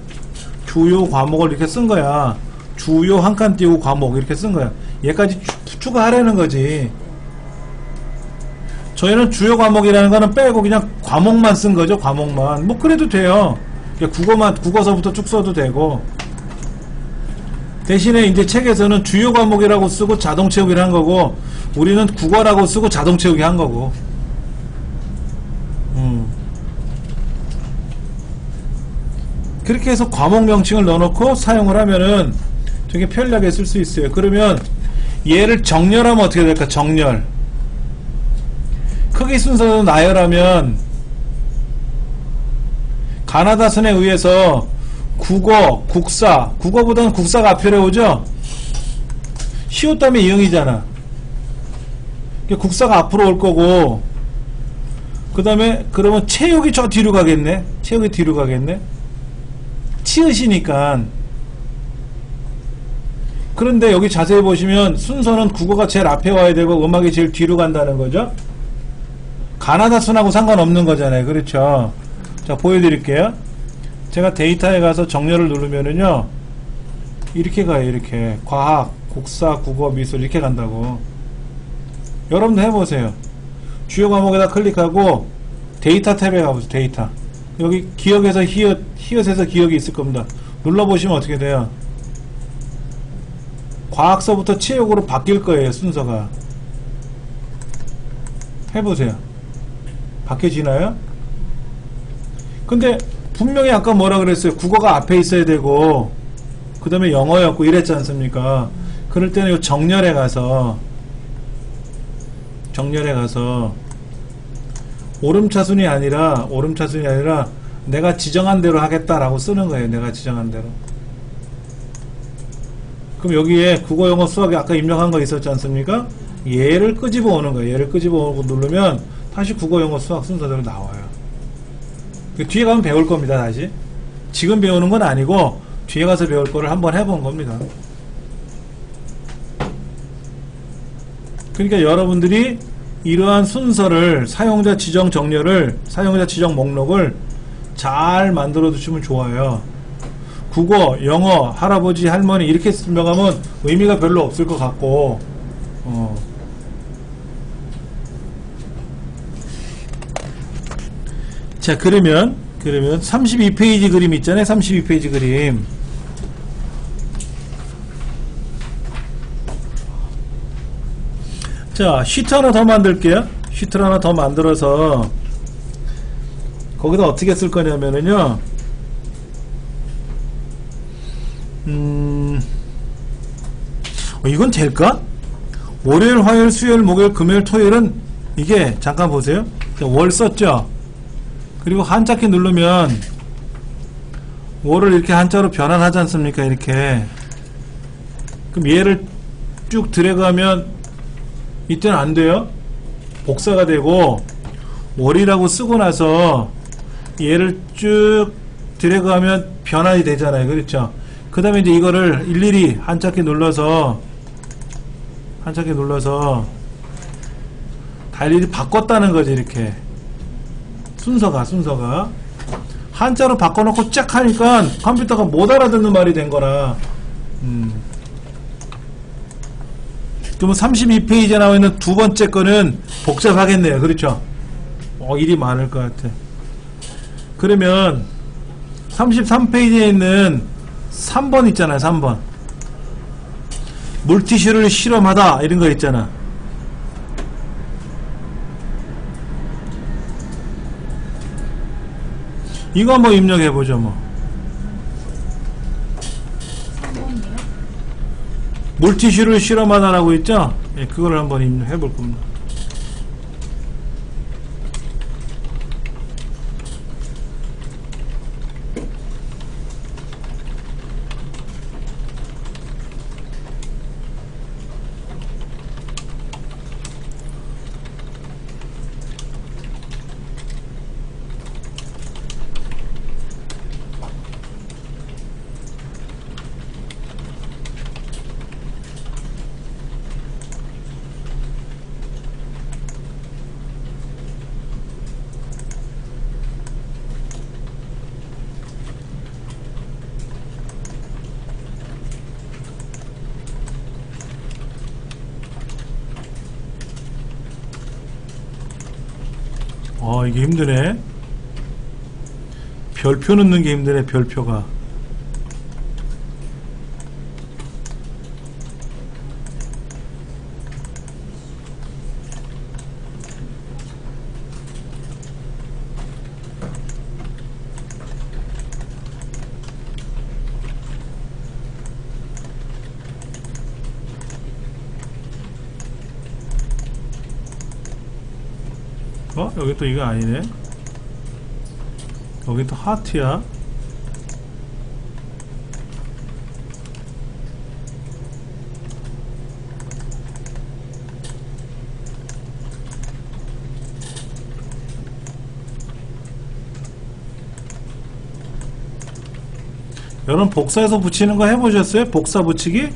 주요 과목을 이렇게 쓴 거야. 주요 한 칸 띄우고 과목 이렇게 쓴 거야. 얘까지 추가하라는 거지. 저희는 주요 과목이라는 거는 빼고 그냥 과목만 쓴 거죠. 과목만. 뭐 그래도 돼요. 국어서부터 쭉 써도 되고. 대신에 이제 책에서는 주요 과목이라고 쓰고 자동체육이라 한 거고, 우리는 국어라고 쓰고 자동체육이 한 거고. 그렇게 해서 과목 명칭을 넣어놓고 사용을 하면은 되게 편리하게 쓸 수 있어요. 그러면 얘를 정렬하면 어떻게 될까? 정렬. 크기 순서로 나열하면 가나다선에 의해서 국어, 국사, 국어보다는 국사가 앞에 오죠? 시옷 다음에 이응이잖아. 국사가 앞으로 올 거고, 그 다음에 그러면 체육이 저 뒤로 가겠네. 체육이 뒤로 가겠네. 치읓이니까. 그런데 여기 자세히 보시면 순서는 국어가 제일 앞에 와야 되고 음악이 제일 뒤로 간다는 거죠. 가나다 순하고 상관없는 거잖아요. 그렇죠. 자, 보여드릴게요. 제가 데이터에 가서 정렬을 누르면은요, 이렇게 가요. 이렇게 과학, 국사, 국어, 미술 이렇게 간다고. 여러분도 해보세요. 주요 과목에다 클릭하고 데이터 탭에 가보세요. 데이터. 여기 기억에서 히읗, 히읗에서 기억이 있을 겁니다. 눌러보시면 어떻게 돼요? 과학서부터 체육으로 바뀔 거예요. 순서가. 해보세요. 바뀌어지나요? 근데 분명히 아까 뭐라 그랬어요? 국어가 앞에 있어야 되고 그 다음에 영어였고 이랬지 않습니까? 그럴 때는 요 정렬에 가서 오름차순이 아니라 내가 지정한 대로 하겠다라고 쓰는 거예요. 내가 지정한 대로. 그럼 여기에 국어, 영어, 수학에 아까 입력한 거 있었지 않습니까? 얘를 끄집어 오는 거예요. 얘를 끄집어 오고 누르면 다시 국어, 영어, 수학 순서대로 나와요. 뒤에 가면 배울 겁니다. 다시. 지금 배우는 건 아니고 뒤에 가서 배울 거를 한번 해본 겁니다. 그러니까 여러분들이 이러한 순서를 사용자 지정 정렬을 사용자 지정 목록을 잘 만들어 두시면 좋아요. 국어, 영어, 할아버지, 할머니 이렇게 설명하면 의미가 별로 없을 것 같고 자, 그러면 32페이지 그림 있잖아요. 32페이지 그림. 자, 시트 하나 더 만들게요. 시트를 하나 더 만들어서 거기다 어떻게 쓸 거냐면은요, 이건 될까? 월요일, 화요일, 수요일, 목요일, 금요일, 토요일은 이게 잠깐 보세요. 월 썼죠? 그리고 한자키 누르면 월을 이렇게 한자로 변환하지 않습니까? 이렇게. 그럼 얘를 쭉 드래그하면 이때는 안 돼요. 복사가 되고 월이라고 쓰고 나서 얘를 쭉 드래그하면 변환이 되잖아요. 그렇죠? 그 다음에 이제 이거를 일일이 한자키 눌러서 다 일일이 바꿨다는 거지. 이렇게 순서가 한자로 바꿔놓고 쫙 하니까 컴퓨터가 못 알아듣는 말이 된 거라. 그러면 32페이지에 나와 있는 두 번째 거는 복잡하겠네요. 그렇죠? 일이 많을 것 같아. 그러면 33페이지에 있는 3번 있잖아요. 3번. 물티슈를 실험하다 이런 거 있잖아. 이거 한번 입력해보죠. 뭐 물티슈를 실험하다라고 있죠? 예, 그걸 한번 입력해볼 겁니다. 이게 힘드네. 별표 넣는 게 힘드네. 별표가. 여기 또 이거 아니네. 여기 또 하트야. 여러분 복사해서 붙이는 거 해보셨어요? 복사 붙이기?